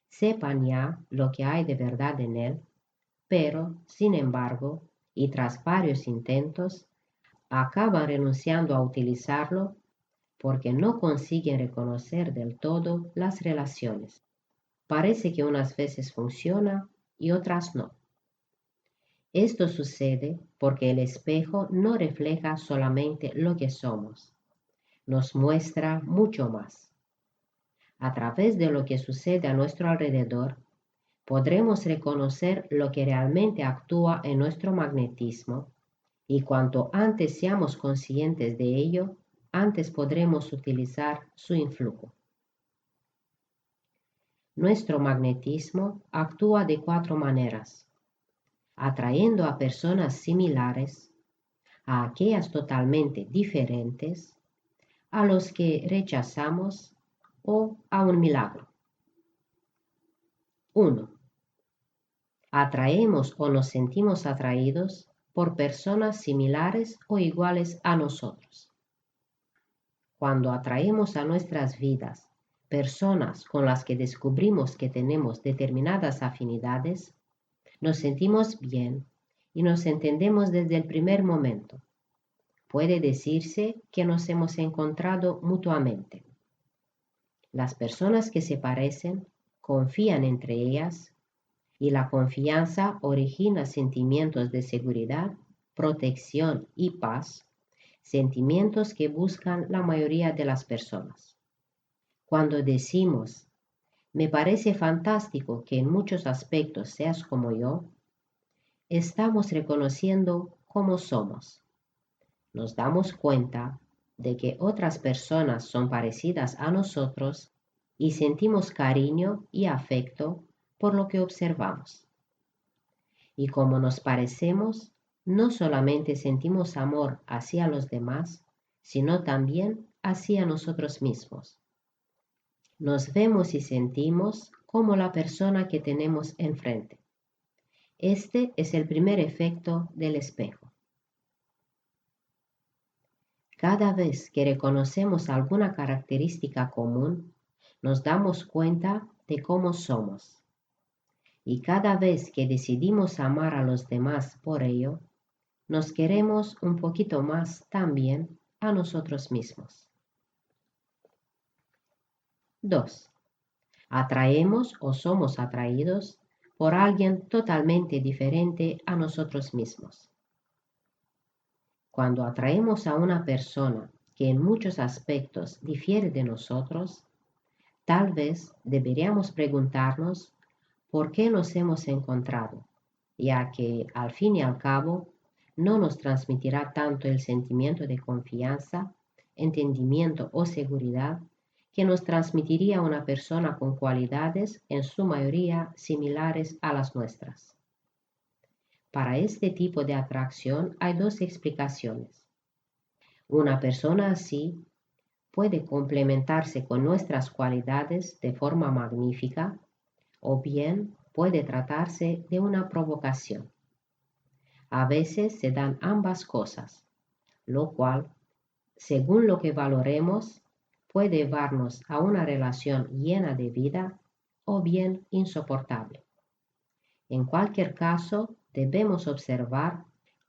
sepan ya lo que hay de verdad en él, pero, sin embargo, y tras varios intentos, acaban renunciando a utilizarlo porque no consiguen reconocer del todo las relaciones. Parece que unas veces funciona y otras no. Esto sucede porque el espejo no refleja solamente lo que somos, nos muestra mucho más. A través de lo que sucede a nuestro alrededor, podremos reconocer lo que realmente actúa en nuestro magnetismo y cuanto antes seamos conscientes de ello, antes podremos utilizar su influjo. Nuestro magnetismo actúa de 4 maneras: atrayendo a personas similares, a aquellas totalmente diferentes, a los que rechazamos o a un milagro. 1. Atraemos o nos sentimos atraídos por personas similares o iguales a nosotros. Cuando atraemos a nuestras vidas personas con las que descubrimos que tenemos determinadas afinidades, nos sentimos bien y nos entendemos desde el primer momento. puede decirse que nos hemos encontrado mutuamente. Las personas que se parecen confían entre ellas y la confianza origina sentimientos de seguridad, protección y paz, sentimientos que buscan la mayoría de las personas. Cuando decimos, me parece fantástico que en muchos aspectos seas como yo, estamos reconociendo cómo somos. Nos damos cuenta de que otras personas son parecidas a nosotros y sentimos cariño y afecto por lo que observamos. Y como nos parecemos, no solamente sentimos amor hacia los demás, sino también hacia nosotros mismos. Nos vemos y sentimos como la persona que tenemos enfrente. Este es el primer efecto del espejo. Cada vez que reconocemos alguna característica común, nos damos cuenta de cómo somos. Y cada vez que decidimos amar a los demás por ello, nos queremos un poquito más también a nosotros mismos. 2. Atraemos o somos atraídos por alguien totalmente diferente a nosotros mismos. Cuando atraemos a una persona que en muchos aspectos difiere de nosotros, tal vez deberíamos preguntarnos por qué nos hemos encontrado, ya que al fin y al cabo no nos transmitirá tanto el sentimiento de confianza, entendimiento o seguridad que nos transmitiría una persona con cualidades en su mayoría similares a las nuestras. Para este tipo de atracción hay dos explicaciones. Una persona así puede complementarse con nuestras cualidades de forma magnífica o bien puede tratarse de una provocación. A veces se dan ambas cosas, lo cual, según lo que valoremos, puede llevarnos a una relación llena de vida o bien insoportable. En cualquier caso, debemos observar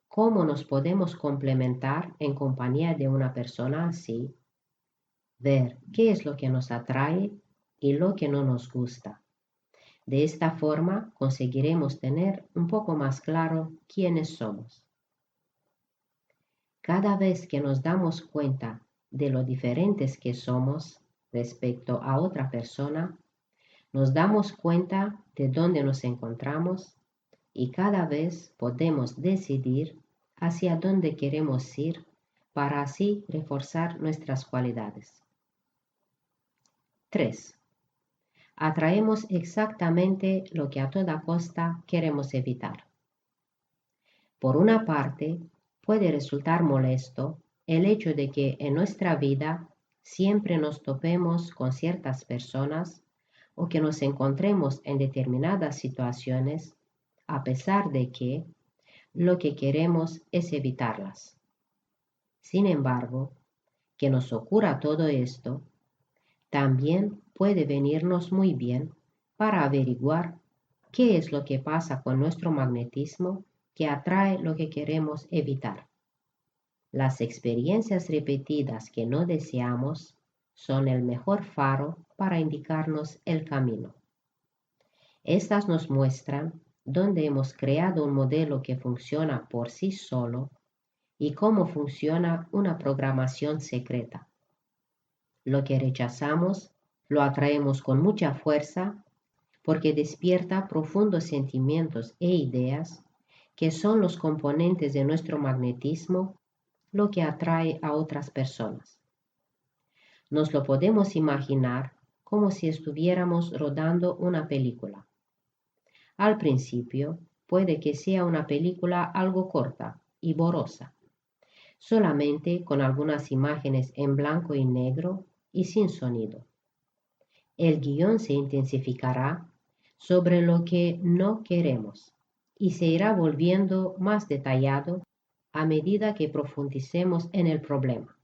cómo nos podemos complementar en compañía de una persona así, ver qué es lo que nos atrae y lo que no nos gusta. De esta forma conseguiremos tener un poco más claro quiénes somos. Cada vez que nos damos cuenta de lo diferentes que somos respecto a otra persona, nos damos cuenta de dónde nos encontramos y cada vez podemos decidir hacia dónde queremos ir para así reforzar nuestras cualidades. 3. Atraemos exactamente lo que a toda costa queremos evitar. Por una parte, puede resultar molesto el hecho de que en nuestra vida siempre nos topemos con ciertas personas o que nos encontremos en determinadas situaciones, a pesar de que lo que queremos es evitarlas. Sin embargo, que nos ocurra todo esto, también puede venirnos muy bien para averiguar qué es lo que pasa con nuestro magnetismo que atrae lo que queremos evitar. Las experiencias repetidas que no deseamos son el mejor faro para indicarnos el camino. Estas nos muestran dónde hemos creado un modelo que funciona por sí solo y cómo funciona una programación secreta. Lo que rechazamos lo atraemos con mucha fuerza porque despierta profundos sentimientos e ideas que son los componentes de nuestro magnetismo, lo que atrae a otras personas. Nos lo podemos imaginar como si estuviéramos rodando una película. Al principio, puede que sea una película algo corta y borrosa, solamente con algunas imágenes en blanco y negro y sin sonido. El guión se intensificará sobre lo que no queremos y se irá volviendo más detallado a medida que profundicemos en el problema.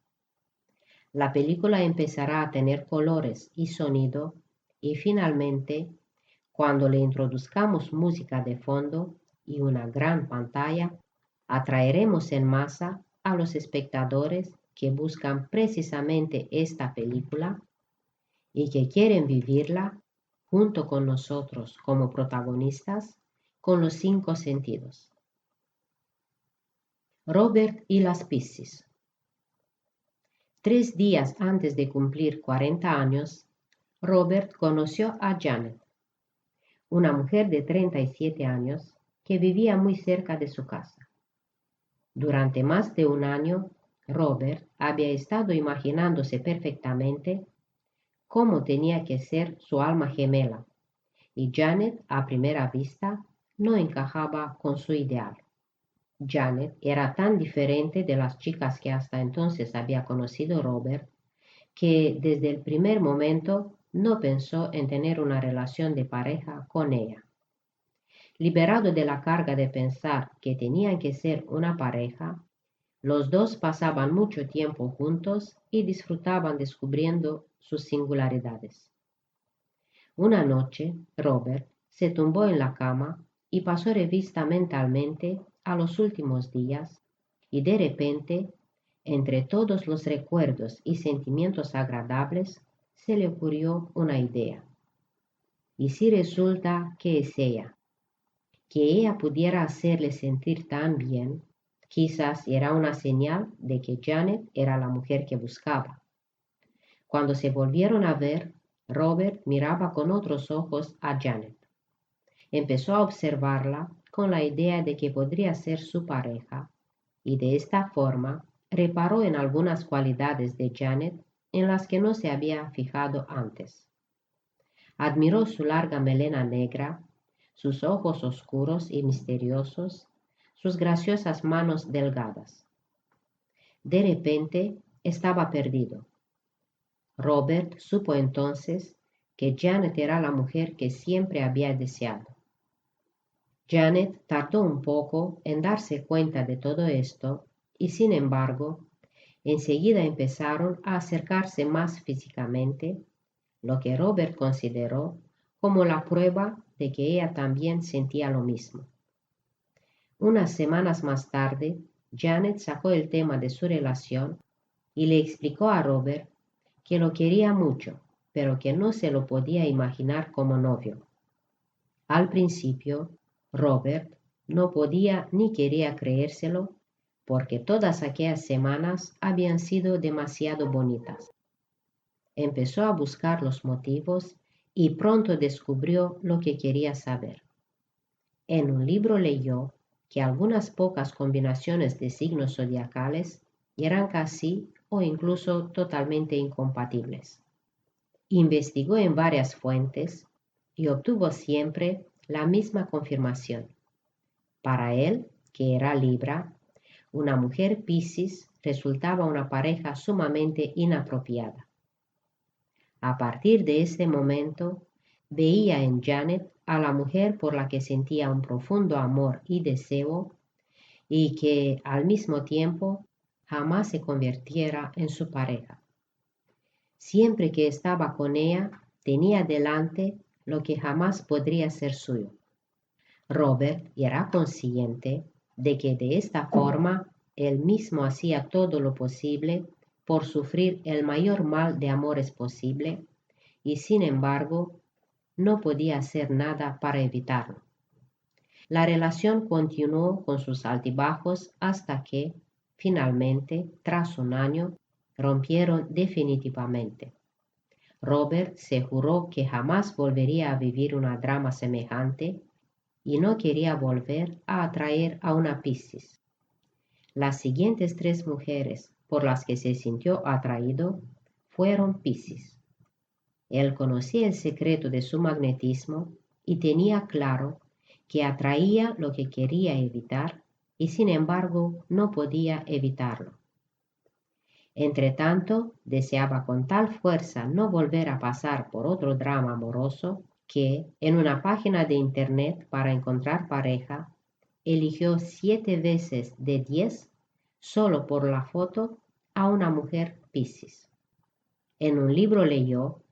La película empezará a tener colores y sonido y finalmente, cuando le introduzcamos música de fondo y una gran pantalla, atraeremos en masa a los espectadores que buscan precisamente esta película y que quieren vivirla junto con nosotros como protagonistas con los 5 sentidos. Robert y las Piscis. 3 días antes de cumplir 40 años, Robert conoció a Janet, una mujer de 37 años que vivía muy cerca de su casa. Durante más de un año, Robert había estado imaginándose perfectamente cómo tenía que ser su alma gemela, y Janet, a primera vista, no encajaba con su ideal. Janet era tan diferente de las chicas que hasta entonces había conocido Robert, que desde el primer momento no pensó en tener una relación de pareja con ella. Liberado de la carga de pensar que tenían que ser una pareja, los dos pasaban mucho tiempo juntos y disfrutaban descubriendo sus singularidades. Una noche, Robert se tumbó en la cama y pasó revista mentalmente a los últimos días, y de repente, entre todos los recuerdos y sentimientos agradables, se le ocurrió una idea. ¿Y si resulta que es ella? Que ella pudiera hacerle sentir tan bien, quizás era una señal de que Janet era la mujer que buscaba. Cuando se volvieron a ver, Robert miraba con otros ojos a Janet. Empezó a observarla con la idea de que podría ser su pareja, y de esta forma reparó en algunas cualidades de Janet en las que no se había fijado antes. Admiró su larga melena negra, sus ojos oscuros y misteriosos, sus graciosas manos delgadas. De repente estaba perdido. Robert supo entonces que Janet era la mujer que siempre había deseado. Janet tardó un poco en darse cuenta de todo esto y, sin embargo, enseguida empezaron a acercarse más físicamente, lo que Robert consideró como la prueba de que ella también sentía lo mismo. Unas semanas más tarde, Janet sacó el tema de su relación y le explicó a Robert que lo quería mucho, pero que no se lo podía imaginar como novio. Al principio, Robert no podía ni quería creérselo, porque todas aquellas semanas habían sido demasiado bonitas. Empezó a buscar los motivos y pronto descubrió lo que quería saber. En un libro leyó que algunas pocas combinaciones de signos zodiacales eran casi o incluso totalmente incompatibles. Investigó en varias fuentes y obtuvo siempre la misma confirmación. Para él, que era Libra, una mujer Piscis resultaba una pareja sumamente inapropiada. A partir de ese momento, veía en Janet a la mujer por la que sentía un profundo amor y deseo, y que al mismo tiempo jamás se convirtiera en su pareja. Siempre que estaba con ella, tenía delante lo que jamás podría ser suyo. Robert era consciente de que de esta forma él mismo hacía todo lo posible por sufrir el mayor mal de amores posible, y sin embargo no podía hacer nada para evitarlo. La relación continuó con sus altibajos hasta que, finalmente, tras un año, rompieron definitivamente. Robert se juró que jamás volvería a vivir una drama semejante y no quería volver a atraer a una Piscis. Las siguientes 3 mujeres por las que se sintió atraído fueron Piscis. Él conocía el secreto de su magnetismo y tenía claro que atraía lo que quería evitar y sin embargo no podía evitarlo. Entretanto, deseaba con tal fuerza no volver a pasar por otro drama amoroso que, en una página de internet para encontrar pareja, eligió 7 veces de 10, solo por la foto, a una mujer Piscis. En un libro leyó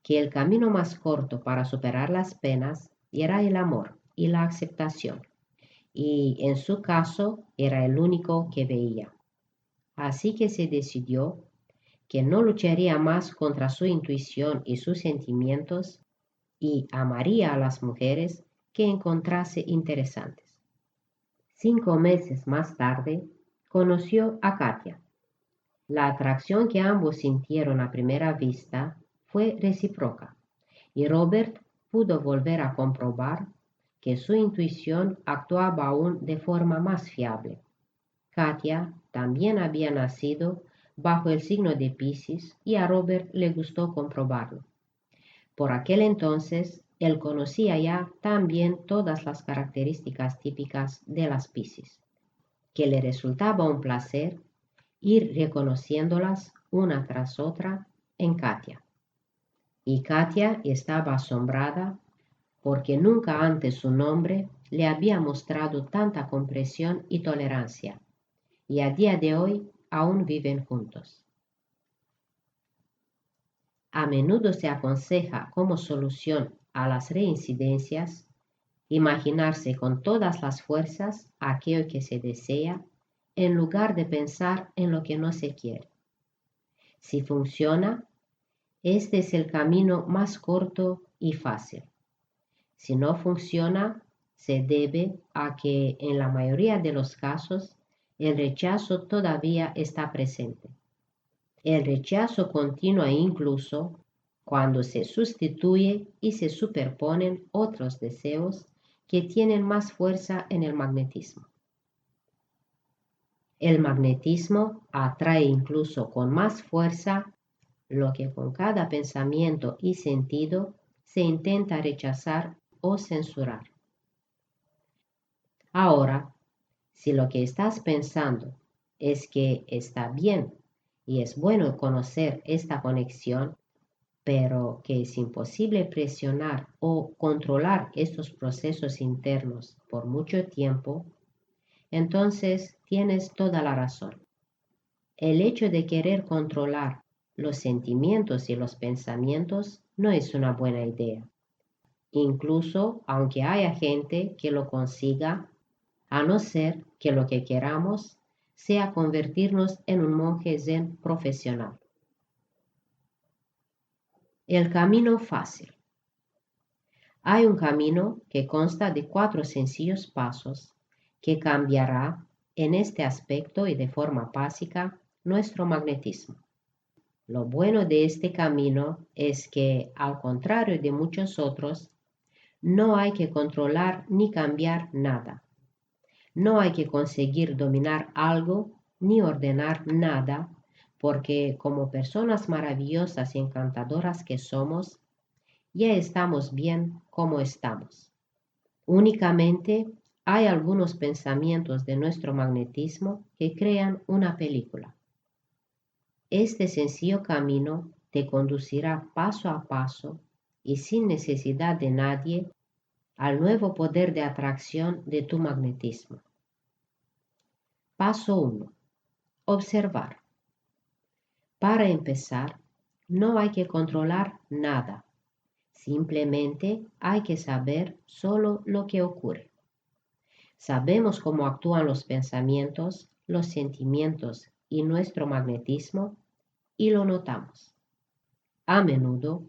que el camino más corto para superar las penas era el amor y la aceptación, y en su caso era el único que veía. Así que se decidió que no lucharía más contra su intuición y sus sentimientos y amaría a las mujeres que encontrase interesantes. 5 meses más tarde, conoció a Katia. La atracción que ambos sintieron a primera vista fue recíproca y Robert pudo volver a comprobar que su intuición actuaba aún de forma más fiable. Katia también había nacido bajo el signo de Piscis y a Robert le gustó comprobarlo. Por aquel entonces, él conocía ya también todas las características típicas de las Piscis, que le resultaba un placer ir reconociéndolas una tras otra en Katia. Y Katia estaba asombrada porque nunca antes su nombre le había mostrado tanta comprensión y tolerancia, y a día de hoy aún viven juntos. A menudo se aconseja como solución a las reincidencias imaginarse con todas las fuerzas aquello que se desea en lugar de pensar en lo que no se quiere. Si funciona, este es el camino más corto y fácil. Si no funciona, se debe a que en la mayoría de los casos el rechazo todavía está presente. El rechazo continúa incluso cuando se sustituye y se superponen otros deseos que tienen más fuerza en el magnetismo. El magnetismo atrae incluso con más fuerza lo que con cada pensamiento y sentido se intenta rechazar o censurar. Ahora, si lo que estás pensando es que está bien y es bueno conocer esta conexión, pero que es imposible presionar o controlar estos procesos internos por mucho tiempo, entonces tienes toda la razón. El hecho de querer controlar los sentimientos y los pensamientos no es una buena idea. Incluso aunque haya gente que lo consiga, a no ser que lo que queramos sea convertirnos en un monje zen profesional. El camino fácil. Hay un camino que consta de 4 sencillos pasos que cambiará en este aspecto y de forma básica nuestro magnetismo. Lo bueno de este camino es que, al contrario de muchos otros, no hay que controlar ni cambiar nada. No hay que conseguir dominar algo ni ordenar nada, porque como personas maravillosas y encantadoras que somos, ya estamos bien como estamos. Únicamente hay algunos pensamientos de nuestro magnetismo que crean una película. Este sencillo camino te conducirá paso a paso y sin necesidad de nadie al nuevo poder de atracción de tu magnetismo. Paso 1. Observar. Para empezar, no hay que controlar nada. Simplemente hay que saber solo lo que ocurre. Sabemos cómo actúan los pensamientos, los sentimientos y nuestro magnetismo y lo notamos. A menudo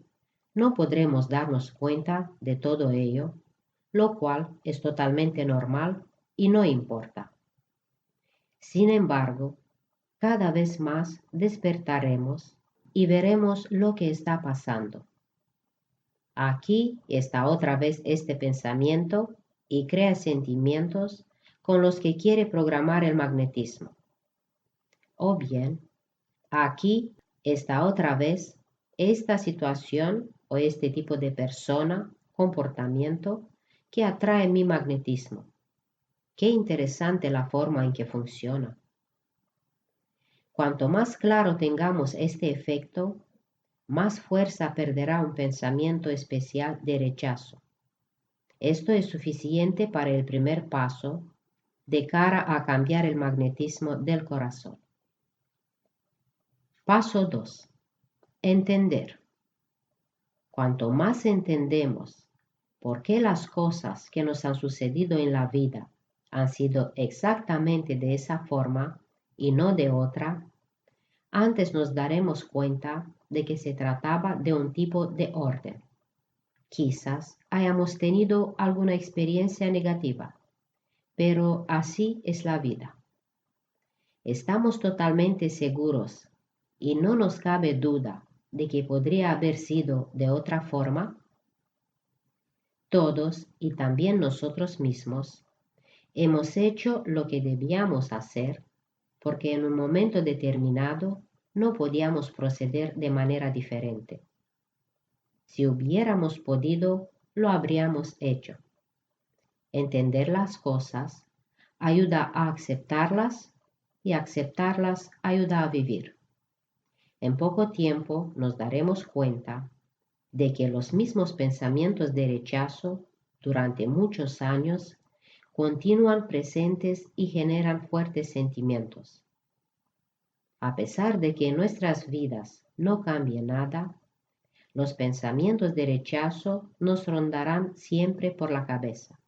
no podremos darnos cuenta de todo ello, lo cual es totalmente normal y no importa. Sin embargo, cada vez más despertaremos y veremos lo que está pasando. Aquí está otra vez este pensamiento y crea sentimientos con los que quiere programar el magnetismo. O bien, aquí está otra vez esta situación o este tipo de persona, comportamiento que atrae mi magnetismo. Qué interesante la forma en que funciona. Cuanto más claro tengamos este efecto, más fuerza perderá un pensamiento especial de rechazo. Esto es suficiente para el primer paso de cara a cambiar el magnetismo del corazón. Paso 2. Entender. Cuanto más entendemos por qué las cosas que nos han sucedido en la vida han sido exactamente de esa forma y no de otra, antes nos daremos cuenta de que se trataba de un tipo de orden. Quizás hayamos tenido alguna experiencia negativa, pero así es la vida. Estamos totalmente seguros y no nos cabe duda de que podría haber sido de otra forma. Todos, y también nosotros mismos, hemos hecho lo que debíamos hacer porque en un momento determinado no podíamos proceder de manera diferente. Si hubiéramos podido, lo habríamos hecho. Entender las cosas ayuda a aceptarlas y aceptarlas ayuda a vivir. En poco tiempo nos daremos cuenta de que los mismos pensamientos de rechazo durante muchos años continúan presentes y generan fuertes sentimientos. A pesar de que en nuestras vidas no cambie nada, los pensamientos de rechazo nos rondarán siempre por la cabeza.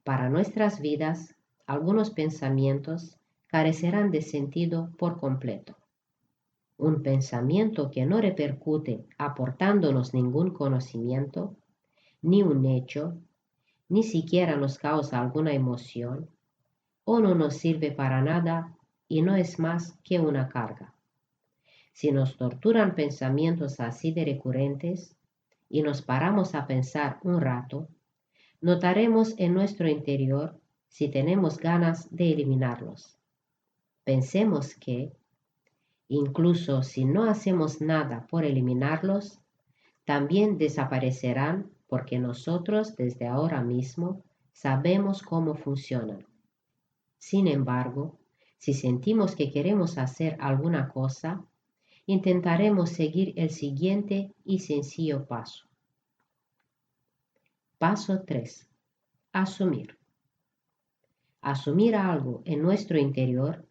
Para nuestras vidas, algunos pensamientos carecerán de sentido por completo. Un pensamiento que no repercute aportándonos ningún conocimiento, ni un hecho, ni siquiera nos causa alguna emoción, o no nos sirve para nada y no es más que una carga. Si nos torturan pensamientos así de recurrentes y nos paramos a pensar un rato, notaremos en nuestro interior si tenemos ganas de eliminarlos. Pensemos que, incluso si no hacemos nada por eliminarlos, también desaparecerán porque nosotros desde ahora mismo sabemos cómo funcionan. Sin embargo, si sentimos que queremos hacer alguna cosa, intentaremos seguir el siguiente y sencillo paso. Paso 3. Asumir. Asumir algo en nuestro interior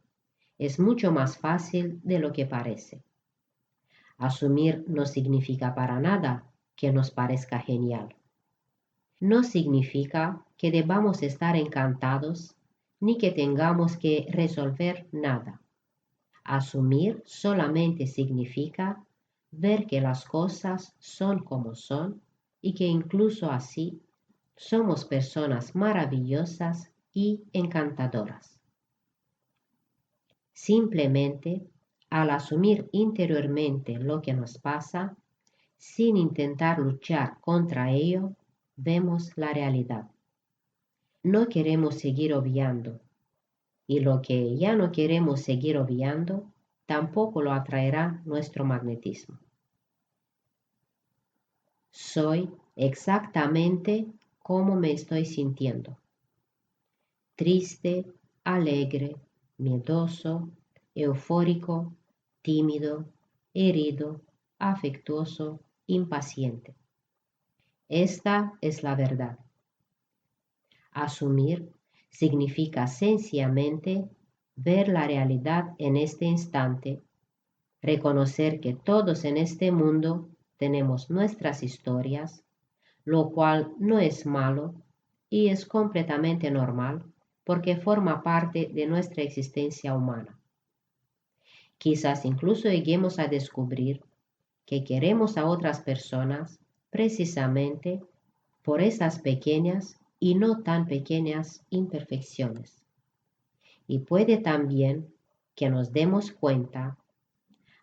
es mucho más fácil de lo que parece. Asumir no significa para nada que nos parezca genial. No significa que debamos estar encantados ni que tengamos que resolver nada. Asumir solamente significa ver que las cosas son como son y que incluso así somos personas maravillosas y encantadoras. Simplemente, al asumir interiormente lo que nos pasa, sin intentar luchar contra ello, vemos la realidad. No queremos seguir obviando, y lo que ya no queremos seguir obviando, tampoco lo atraerá nuestro magnetismo. Soy exactamente como me estoy sintiendo. Triste, alegre, miedoso, eufórico, tímido, herido, afectuoso, impaciente. Esta es la verdad. Asumir significa sencillamente ver la realidad en este instante, reconocer que todos en este mundo tenemos nuestras historias, lo cual no es malo y es completamente normal porque forma parte de nuestra existencia humana. Quizás incluso lleguemos a descubrir que queremos a otras personas precisamente por esas pequeñas y no tan pequeñas imperfecciones. Y puede también que nos demos cuenta,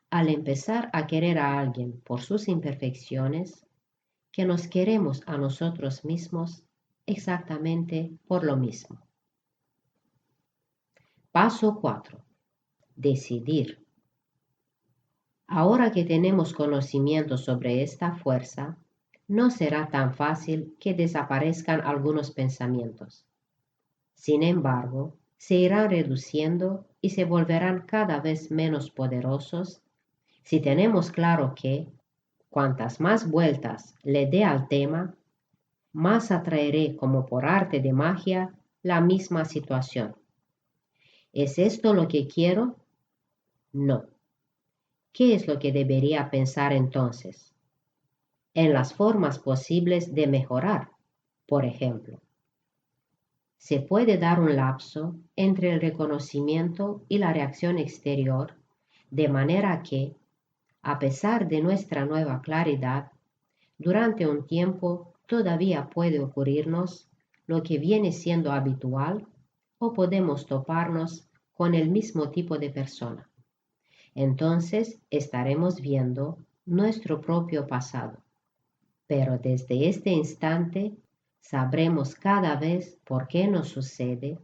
al empezar a querer a alguien por sus imperfecciones, que nos queremos a nosotros mismos exactamente por lo mismo. Paso 4. Decidir. Ahora que tenemos conocimiento sobre esta fuerza, no será tan fácil que desaparezcan algunos pensamientos. Sin embargo, se irán reduciendo y se volverán cada vez menos poderosos si tenemos claro que, cuantas más vueltas le dé al tema, más atraeré como por arte de magia la misma situación. ¿Es esto lo que quiero? No. ¿Qué es lo que debería pensar entonces? En las formas posibles de mejorar, por ejemplo. Se puede dar un lapso entre el reconocimiento y la reacción exterior, de manera que, a pesar de nuestra nueva claridad, durante un tiempo todavía puede ocurrirnos lo que viene siendo habitual o podemos toparnos con el mismo tipo de persona. Entonces estaremos viendo nuestro propio pasado. Pero desde este instante sabremos cada vez por qué nos sucede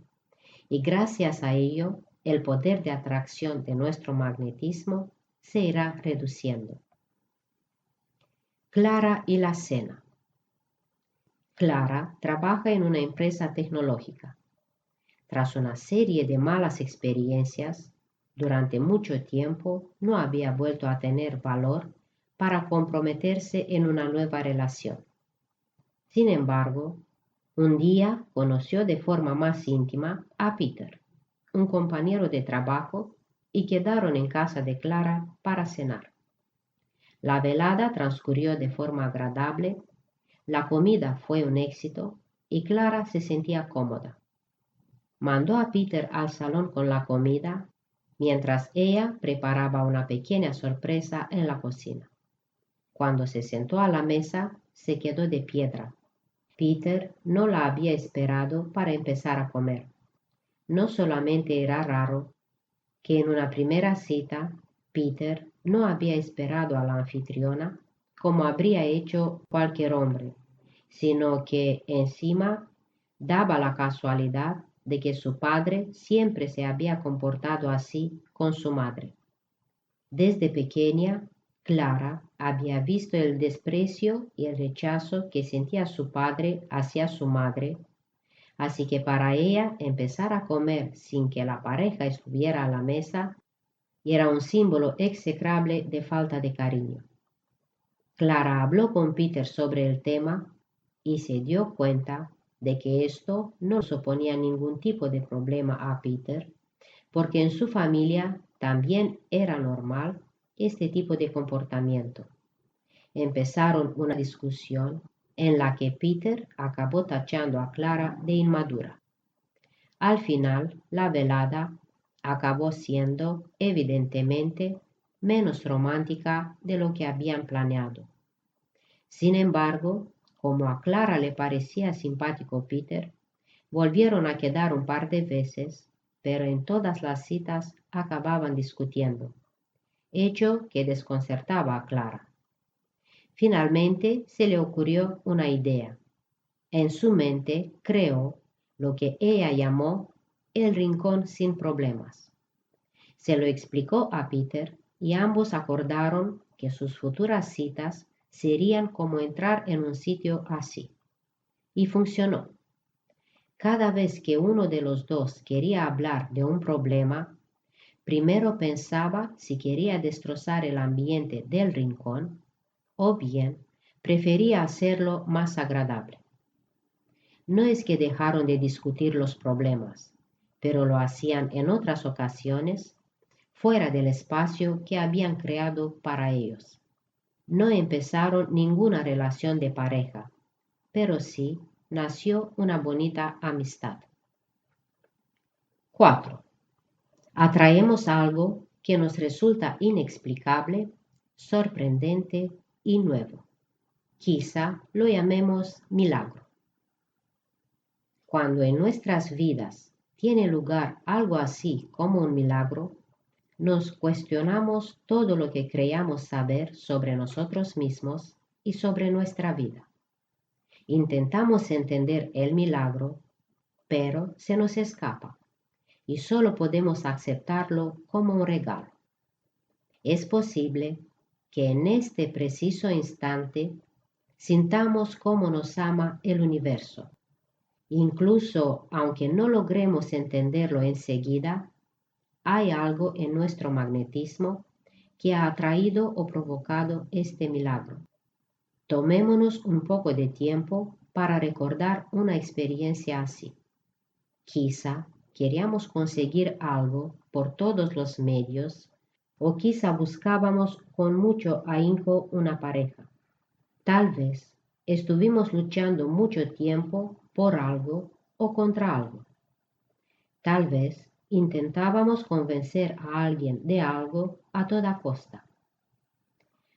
y gracias a ello el poder de atracción de nuestro magnetismo se irá reduciendo. Clara y la cena. Clara trabaja en una empresa tecnológica. Tras una serie de malas experiencias, durante mucho tiempo no había vuelto a tener valor para comprometerse en una nueva relación. Sin embargo, un día conoció de forma más íntima a Peter, un compañero de trabajo, y quedaron en casa de Clara para cenar. La velada transcurrió de forma agradable, la comida fue un éxito y Clara se sentía cómoda. Mandó a Peter al salón con la comida, mientras ella preparaba una pequeña sorpresa en la cocina. Cuando se sentó a la mesa, se quedó de piedra. Peter no la había esperado para empezar a comer. No solamente era raro que en una primera cita Peter no había esperado a la anfitriona como habría hecho cualquier hombre, sino que encima daba la casualidad de que su padre siempre se había comportado así con su madre. Desde pequeña, Clara había visto el desprecio y el rechazo que sentía su padre hacia su madre, así que para ella empezar a comer sin que la pareja estuviera a la mesa era un símbolo execrable de falta de cariño. Clara habló con Peter sobre el tema y se dio cuenta de que esto no suponía ningún tipo de problema a Peter, porque en su familia también era normal este tipo de comportamiento. Empezaron una discusión en la que Peter acabó tachando a Clara de inmadura. Al final, la velada acabó siendo, evidentemente, menos romántica de lo que habían planeado. Sin embargo, como a Clara le parecía simpático Peter, volvieron a quedar un par de veces, pero en todas las citas acababan discutiendo, hecho que desconcertaba a Clara. Finalmente se le ocurrió una idea. En su mente creó lo que ella llamó el rincón sin problemas. Se lo explicó a Peter y ambos acordaron que sus futuras citas serían como entrar en un sitio así. Y funcionó. Cada vez que uno de los dos quería hablar de un problema, primero pensaba si quería destrozar el ambiente del rincón o bien prefería hacerlo más agradable. No es que dejaron de discutir los problemas, pero lo hacían en otras ocasiones fuera del espacio que habían creado para ellos. No empezaron ninguna relación de pareja, pero sí nació una bonita amistad. 4. Atraemos algo que nos resulta inexplicable, sorprendente y nuevo. Quizá lo llamemos milagro. Cuando en nuestras vidas tiene lugar algo así como un milagro, nos cuestionamos todo lo que creíamos saber sobre nosotros mismos y sobre nuestra vida. Intentamos entender el milagro, pero se nos escapa y solo podemos aceptarlo como un regalo. Es posible que en este preciso instante sintamos cómo nos ama el universo. Incluso aunque no logremos entenderlo enseguida, hay algo en nuestro magnetismo que ha atraído o provocado este milagro. Tomémonos un poco de tiempo para recordar una experiencia así. Quizá queríamos conseguir algo por todos los medios o quizá buscábamos con mucho ahínco una pareja. Tal vez estuvimos luchando mucho tiempo por algo o contra algo. Tal vez intentábamos convencer a alguien de algo a toda costa.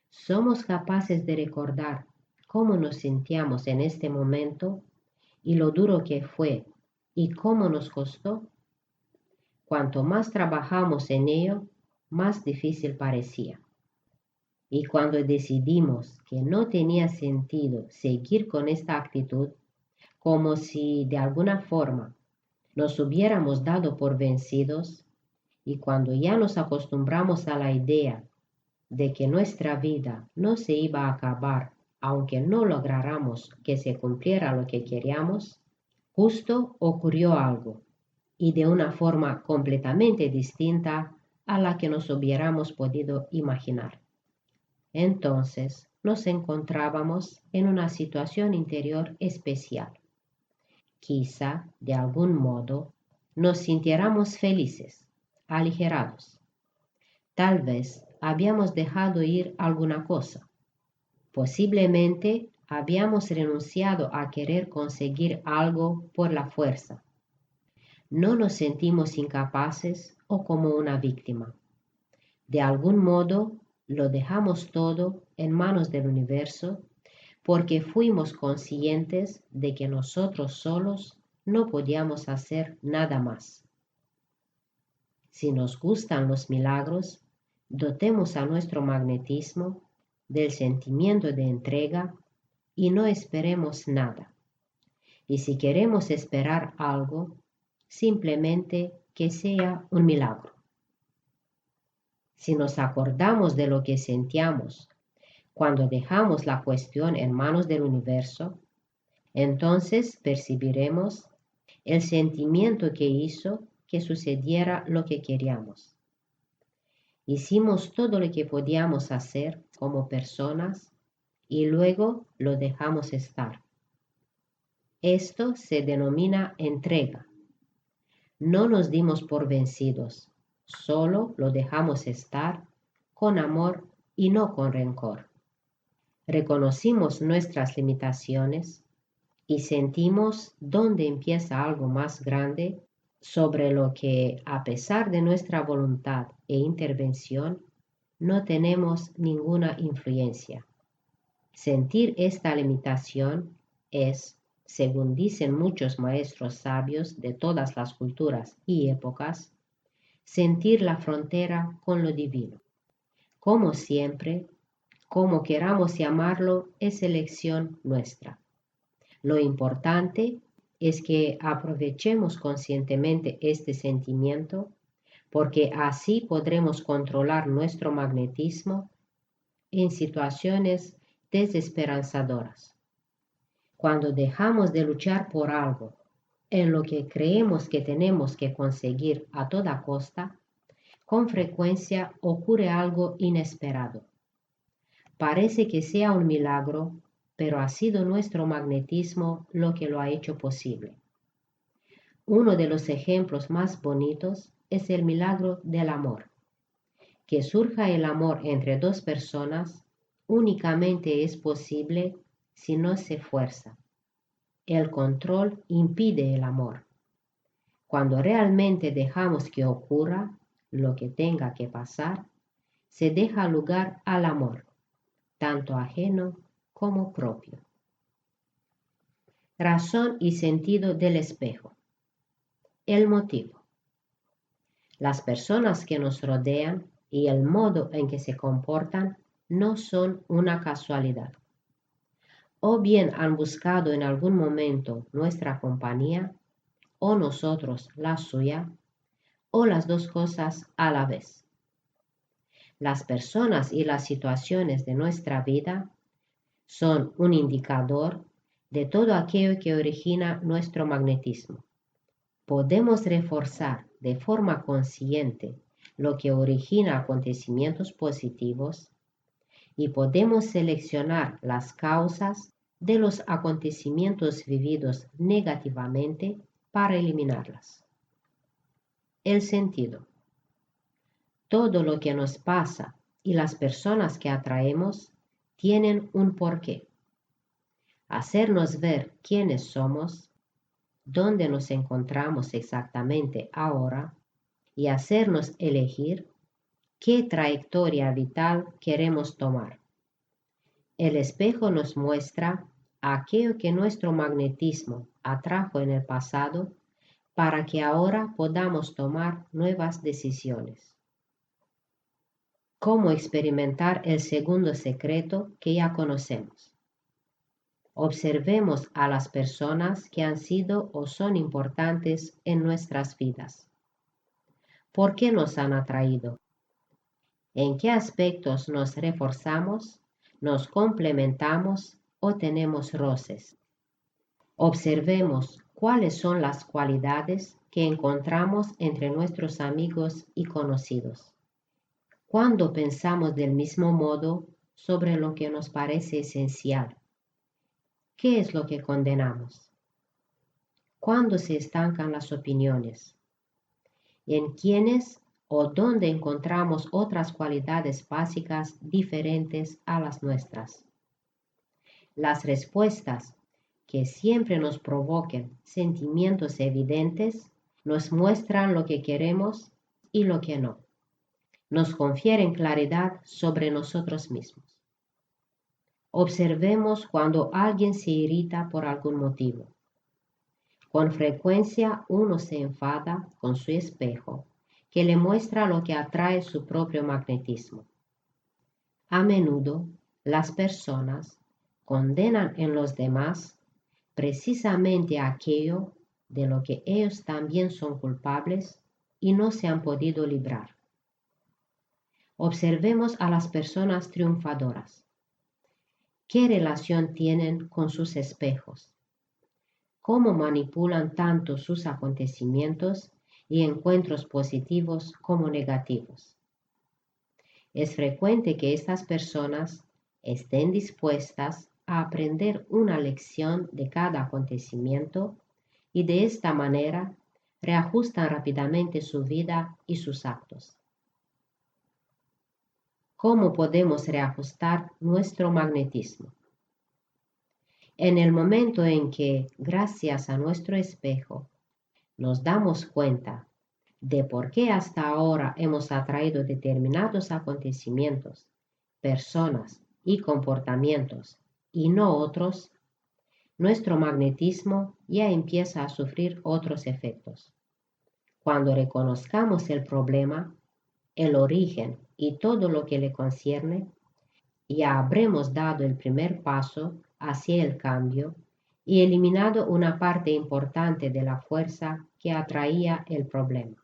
¿Somos capaces de recordar cómo nos sentíamos en este momento y lo duro que fue y cómo nos costó? Cuanto más trabajamos en ello, más difícil parecía. Y cuando decidimos que no tenía sentido seguir con esta actitud, como si de alguna forma nos hubiéramos dado por vencidos, y cuando ya nos acostumbramos a la idea de que nuestra vida no se iba a acabar aunque no lográramos que se cumpliera lo que queríamos, justo ocurrió algo, y de una forma completamente distinta a la que nos hubiéramos podido imaginar. Entonces nos encontrábamos en una situación interior especial. Quizá, de algún modo, nos sintiéramos felices, aligerados. Tal vez habíamos dejado ir alguna cosa. Posiblemente habíamos renunciado a querer conseguir algo por la fuerza. No nos sentimos incapaces o como una víctima. De algún modo, lo dejamos todo en manos del universo porque fuimos conscientes de que nosotros solos no podíamos hacer nada más. Si nos gustan los milagros, dotemos a nuestro magnetismo del sentimiento de entrega y no esperemos nada. Y si queremos esperar algo, simplemente que sea un milagro. Si nos acordamos de lo que sentíamos cuando dejamos la cuestión en manos del universo, entonces percibiremos el sentimiento que hizo que sucediera lo que queríamos. Hicimos todo lo que podíamos hacer como personas y luego lo dejamos estar. Esto se denomina entrega. No nos dimos por vencidos, solo lo dejamos estar con amor y no con rencor. Reconocimos nuestras limitaciones y sentimos dónde empieza algo más grande sobre lo que, a pesar de nuestra voluntad e intervención, no tenemos ninguna influencia. Sentir esta limitación es, según dicen muchos maestros sabios de todas las culturas y épocas, sentir la frontera con lo divino. Como siempre, como queramos llamarlo, es elección nuestra. Lo importante es que aprovechemos conscientemente este sentimiento porque así podremos controlar nuestro magnetismo en situaciones desesperanzadoras. Cuando dejamos de luchar por algo en lo que creemos que tenemos que conseguir a toda costa, con frecuencia ocurre algo inesperado. Parece que sea un milagro, pero ha sido nuestro magnetismo lo que lo ha hecho posible. Uno de los ejemplos más bonitos es el milagro del amor. Que surja el amor entre dos personas únicamente es posible si no se fuerza. El control impide el amor. Cuando realmente dejamos que ocurra lo que tenga que pasar, se deja lugar al amor, tanto ajeno como propio. Razón y sentido del espejo. El motivo. Las personas que nos rodean y el modo en que se comportan no son una casualidad. O bien han buscado en algún momento nuestra compañía, o nosotros la suya, o las dos cosas a la vez. Las personas y las situaciones de nuestra vida son un indicador de todo aquello que origina nuestro magnetismo. Podemos reforzar de forma consciente lo que origina acontecimientos positivos y podemos seleccionar las causas de los acontecimientos vividos negativamente para eliminarlas. El sentido. Todo lo que nos pasa y las personas que atraemos tienen un porqué. Hacernos ver quiénes somos, dónde nos encontramos exactamente ahora y hacernos elegir qué trayectoria vital queremos tomar. El espejo nos muestra aquello que nuestro magnetismo atrajo en el pasado para que ahora podamos tomar nuevas decisiones. ¿Cómo experimentar el segundo secreto que ya conocemos? Observemos a las personas que han sido o son importantes en nuestras vidas. ¿Por qué nos han atraído? ¿En qué aspectos nos reforzamos, nos complementamos o tenemos roces? Observemos cuáles son las cualidades que encontramos entre nuestros amigos y conocidos. Cuando pensamos del mismo modo sobre lo que nos parece esencial, ¿qué es lo que condenamos? ¿Cuándo se estancan las opiniones? ¿En quiénes o dónde encontramos otras cualidades básicas diferentes a las nuestras? Las respuestas que siempre nos provoquen sentimientos evidentes nos muestran lo que queremos y lo que no. Nos confieren claridad sobre nosotros mismos. Observemos cuando alguien se irrita por algún motivo. Con frecuencia uno se enfada con su espejo, que le muestra lo que atrae su propio magnetismo. A menudo, las personas condenan en los demás precisamente aquello de lo que ellos también son culpables y no se han podido librar. Observemos a las personas triunfadoras. ¿Qué relación tienen con sus espejos? ¿Cómo manipulan tanto sus acontecimientos y encuentros positivos como negativos? Es frecuente que estas personas estén dispuestas a aprender una lección de cada acontecimiento y de esta manera reajustan rápidamente su vida y sus actos. ¿Cómo podemos reajustar nuestro magnetismo? En el momento en que, gracias a nuestro espejo, nos damos cuenta de por qué hasta ahora hemos atraído determinados acontecimientos, personas y comportamientos y no otros, nuestro magnetismo ya empieza a sufrir otros efectos. Cuando reconozcamos el problema, el origen y todo lo que le concierne, ya habremos dado el primer paso hacia el cambio y eliminado una parte importante de la fuerza que atraía el problema.